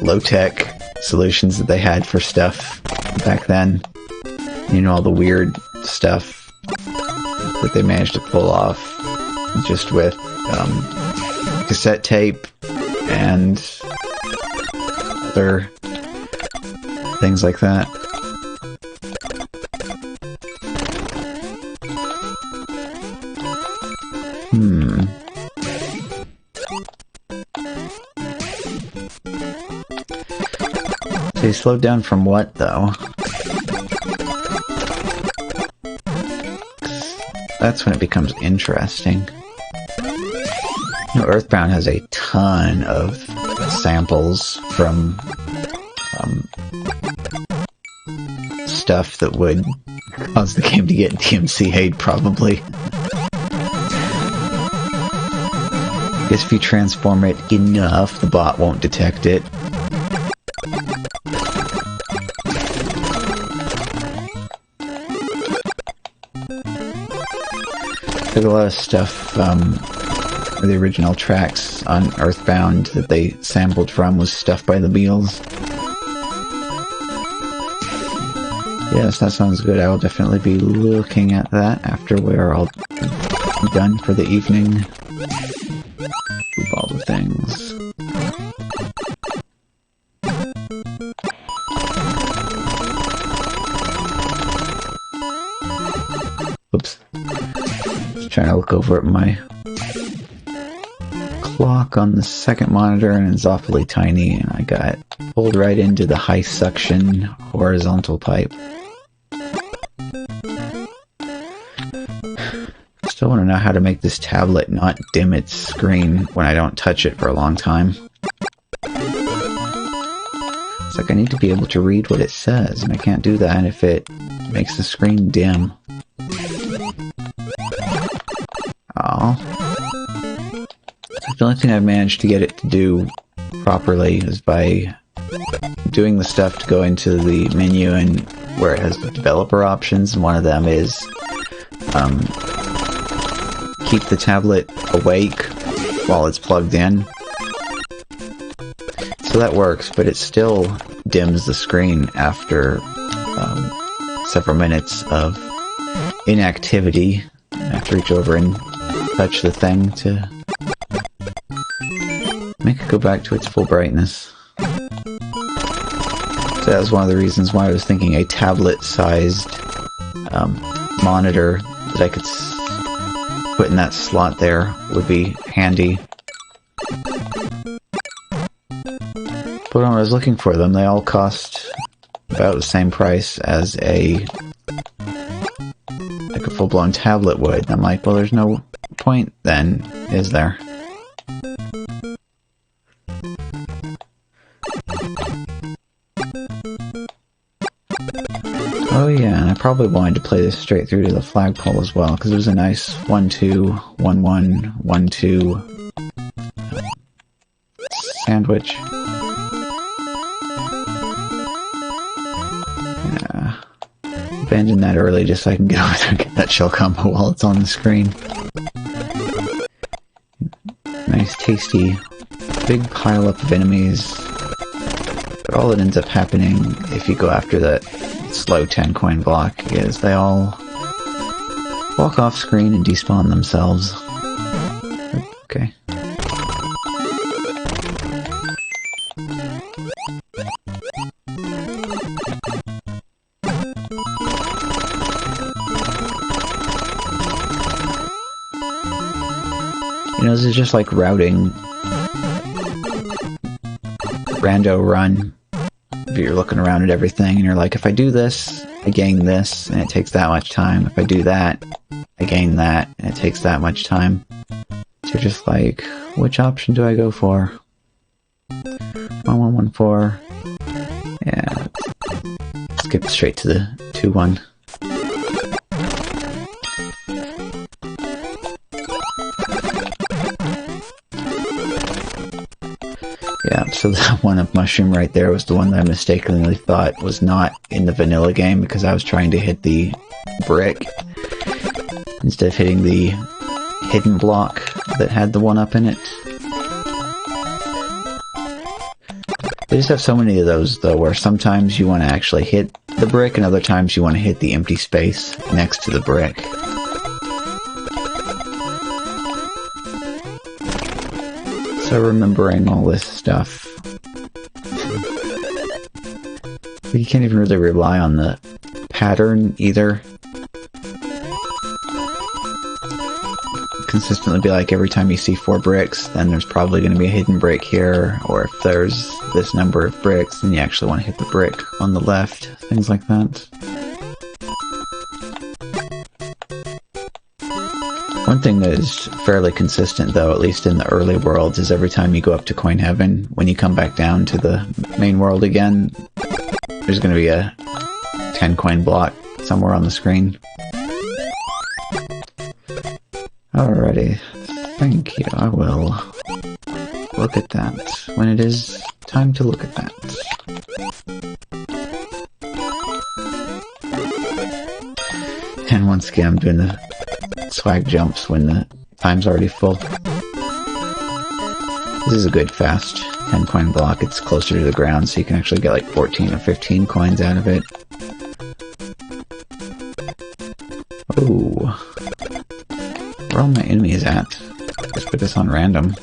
low-tech solutions that they had for stuff back then. You know, all the weird stuff that they managed to pull off just with cassette tape and other things like that. So he slowed down from what, though? That's when it becomes interesting. You know, Earthbound has a ton of samples from stuff that would cause the game to get DMCA'd, probably. I guess if you transform it enough, the bot won't detect it. There's a lot of stuff, the original tracks on Earthbound that they sampled from was stuff by the Beatles. Yes, that sounds good. I will definitely be looking at that after we're all done for the evening. Move all the things. Oops. trying to look over at my clock on the second monitor, and it's awfully tiny, and I got pulled right into the high suction horizontal pipe. Still want to know how to make this tablet not dim its screen when I don't touch it for a long time. It's like I need to be able to read what it says, and I can't do that if it makes the screen dim. Oh. The only thing I've managed to get it to do properly is by doing the stuff to go into the menu and where it has the developer options, and one of them is keep the tablet awake while it's plugged in. So that works, but it still dims the screen after several minutes of inactivity. I have to reach over and touch the thing to make it go back to its full brightness. So that was one of the reasons why I was thinking a tablet-sized monitor that I could put in that slot there would be handy. But when I was looking for them, they all cost about the same price as a full-blown tablet would. And I'm like, well, there's no point then, is there? Oh yeah, and I probably wanted to play this straight through to the flagpole as well, because it was a nice 1-2, 1-1, 1-2 sandwich. Yeah. Abandon that early just so I can get over there and get that shell combo while it's on the screen. Nice, tasty, big pile-up of enemies. But all that ends up happening if you go after that slow 10-coin block is they all walk off screen and despawn themselves. Okay. You know, this is just like routing rando run. If you're looking around at everything and you're like, if I do this, I gain this, and it takes that much time. If I do that, I gain that, and it takes that much time. So you're just like, which option do I go for? 1114. Yeah. Skip straight to the 2-1. Yeah, so that one of mushroom right there was the one that I mistakenly thought was not in the vanilla game because I was trying to hit the brick instead of hitting the hidden block that had the 1-up in it. They just have so many of those though, where sometimes you want to actually hit the brick and other times you want to hit the empty space next to the brick. So remembering all this stuff. But you can't even really rely on the pattern either. Consistently be like, every time you see 4 bricks, then there's probably going to be a hidden brick here, or if there's this number of bricks, then you actually want to hit the brick on the left, things like that. One thing that is fairly consistent, though, at least in the early worlds, is every time you go up to Coin Heaven, when you come back down to the main world again, there's going to be a 10-coin block somewhere on the screen. Alrighty, thank you. I will look at that when it is time to look at that. And once again, I'm doing the swag jumps when the time's already full. This is a good fast 10-coin block. It's closer to the ground, so you can actually get like 14 or 15 coins out of it. Oh. Where are all my enemies at? Let's put this on random.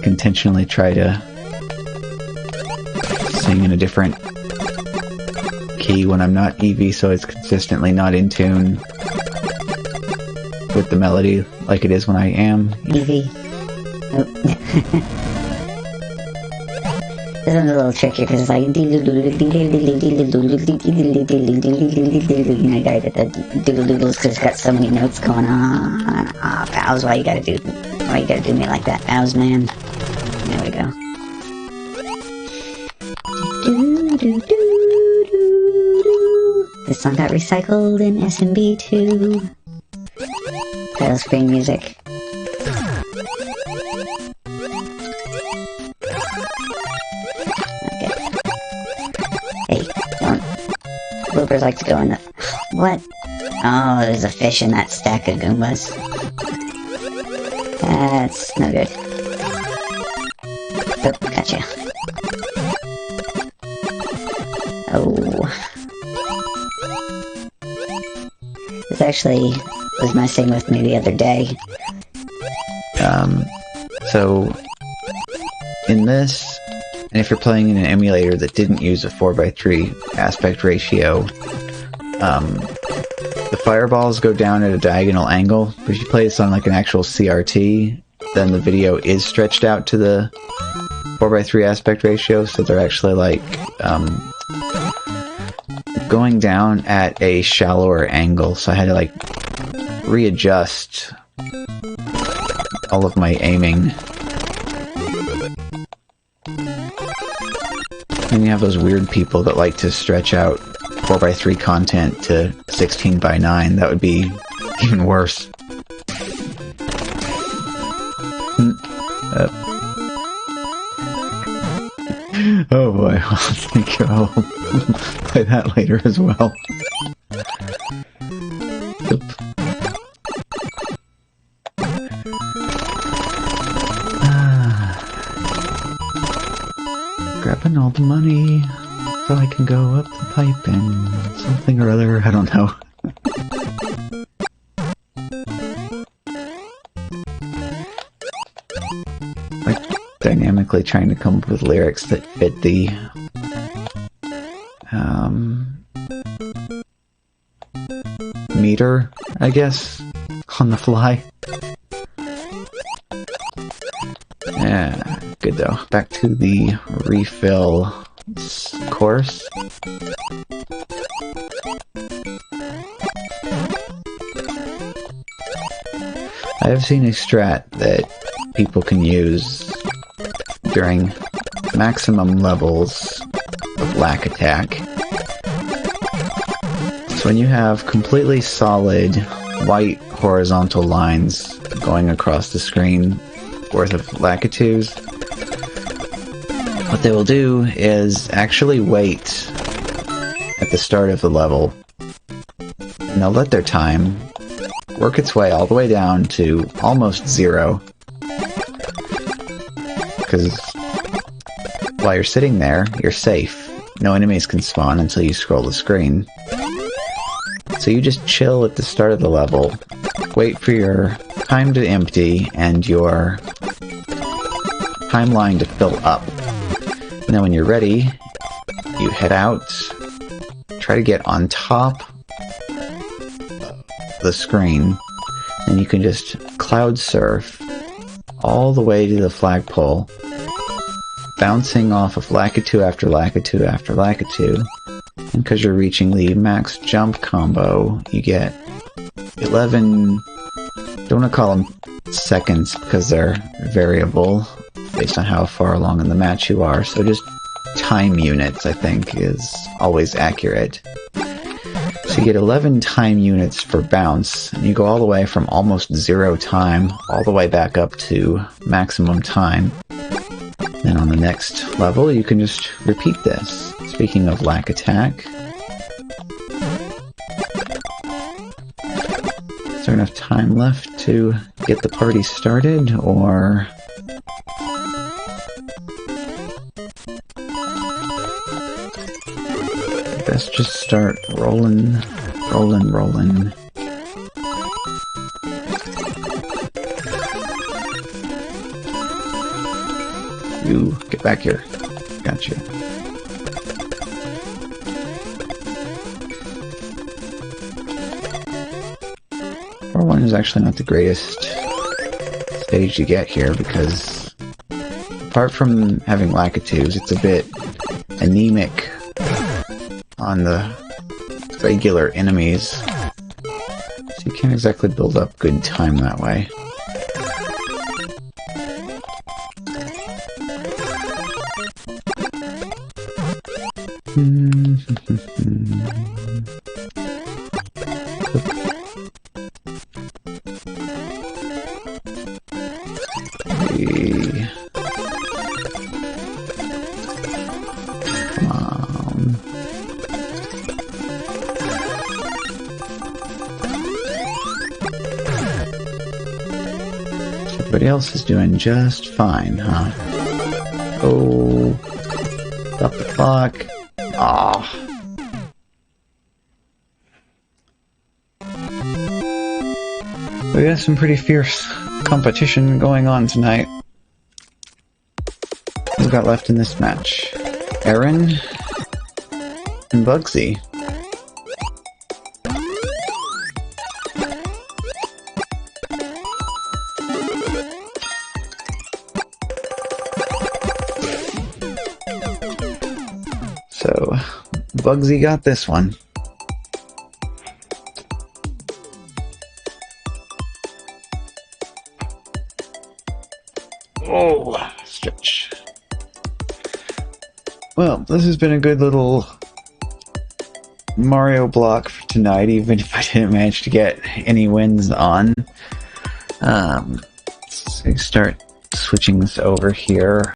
like intentionally try to sing in a different key when I'm not Eevee, so it's consistently not in tune with the melody like it is when I am Eevee. Oh. This one's a little trickier because it's like, and I gotta get the doodle-doodles because it's got so many notes going on. Ah, Bows, why you gotta do me like that, Bows, man? There we go. This song got recycled in SMB too. Title screen music. Okay. Hey, don't. Bloopers like to go in the. What? Oh, there's a fish in that stack of Goombas. That's no good. Oh, gotcha. Oh. This actually was messing with me the other day. So in this, and if you're playing in an emulator that didn't use a 4:3 aspect ratio, the fireballs go down at a diagonal angle. But if you play this on like an actual CRT, then the video is stretched out to the 4:3 aspect ratio, so they're actually like going down at a shallower angle, so I had to like readjust all of my aiming. And you have those weird people that like to stretch out 4:3 content to 16:9. That would be even worse. Oh boy, I think I'll play that later as well. Oop. Grabbing all the money so I can go up the pipe and something or other, I don't know. Like, dynamically trying to come up with lyrics that fit the meter, I guess, on the fly. Yeah, good though. Back to the refill course. I have seen a strat that people can use during maximum levels of lack attack. So when you have completely solid white horizontal lines going across the screen worth of Lakitus, what they will do is actually wait at the start of the level, and they'll let their time work its way all the way down to almost 0. Because while you're sitting there, you're safe. No enemies can spawn until you scroll the screen. So you just chill at the start of the level, wait for your time to empty and your timeline to fill up. And then when you're ready, you head out, try to get on top of the screen, and you can just cloud surf all the way to the flagpole, bouncing off of Lakitu after Lakitu after Lakitu. And because you're reaching the max jump combo, you get 11, don't want to call them seconds because they're variable based on how far along in the match you are, so just time units, I think, is always accurate. So you get 11 time units for bounce, and you go all the way from almost 0 time all the way back up to maximum time. Then on the next level, you can just repeat this. Speaking of lack attack, is there enough time left to get the party started, or let's just start rolling. You, get back here. Gotcha. Part 1 is actually not the greatest stage to get here because apart from having Lakitus, it's a bit anemic on the regular enemies. So you can't exactly build up good time that way. Come on. Everybody else is doing just fine, huh? Oh, stop the clock. Ah. We got some pretty fierce competition going on tonight. Who got left in this match? Aaron and Bugsy. So, Bugsy got this one. Oh, stretch. Well, this has been a good little Mario block for tonight, even if I didn't manage to get any wins on. Let's start switching this over here.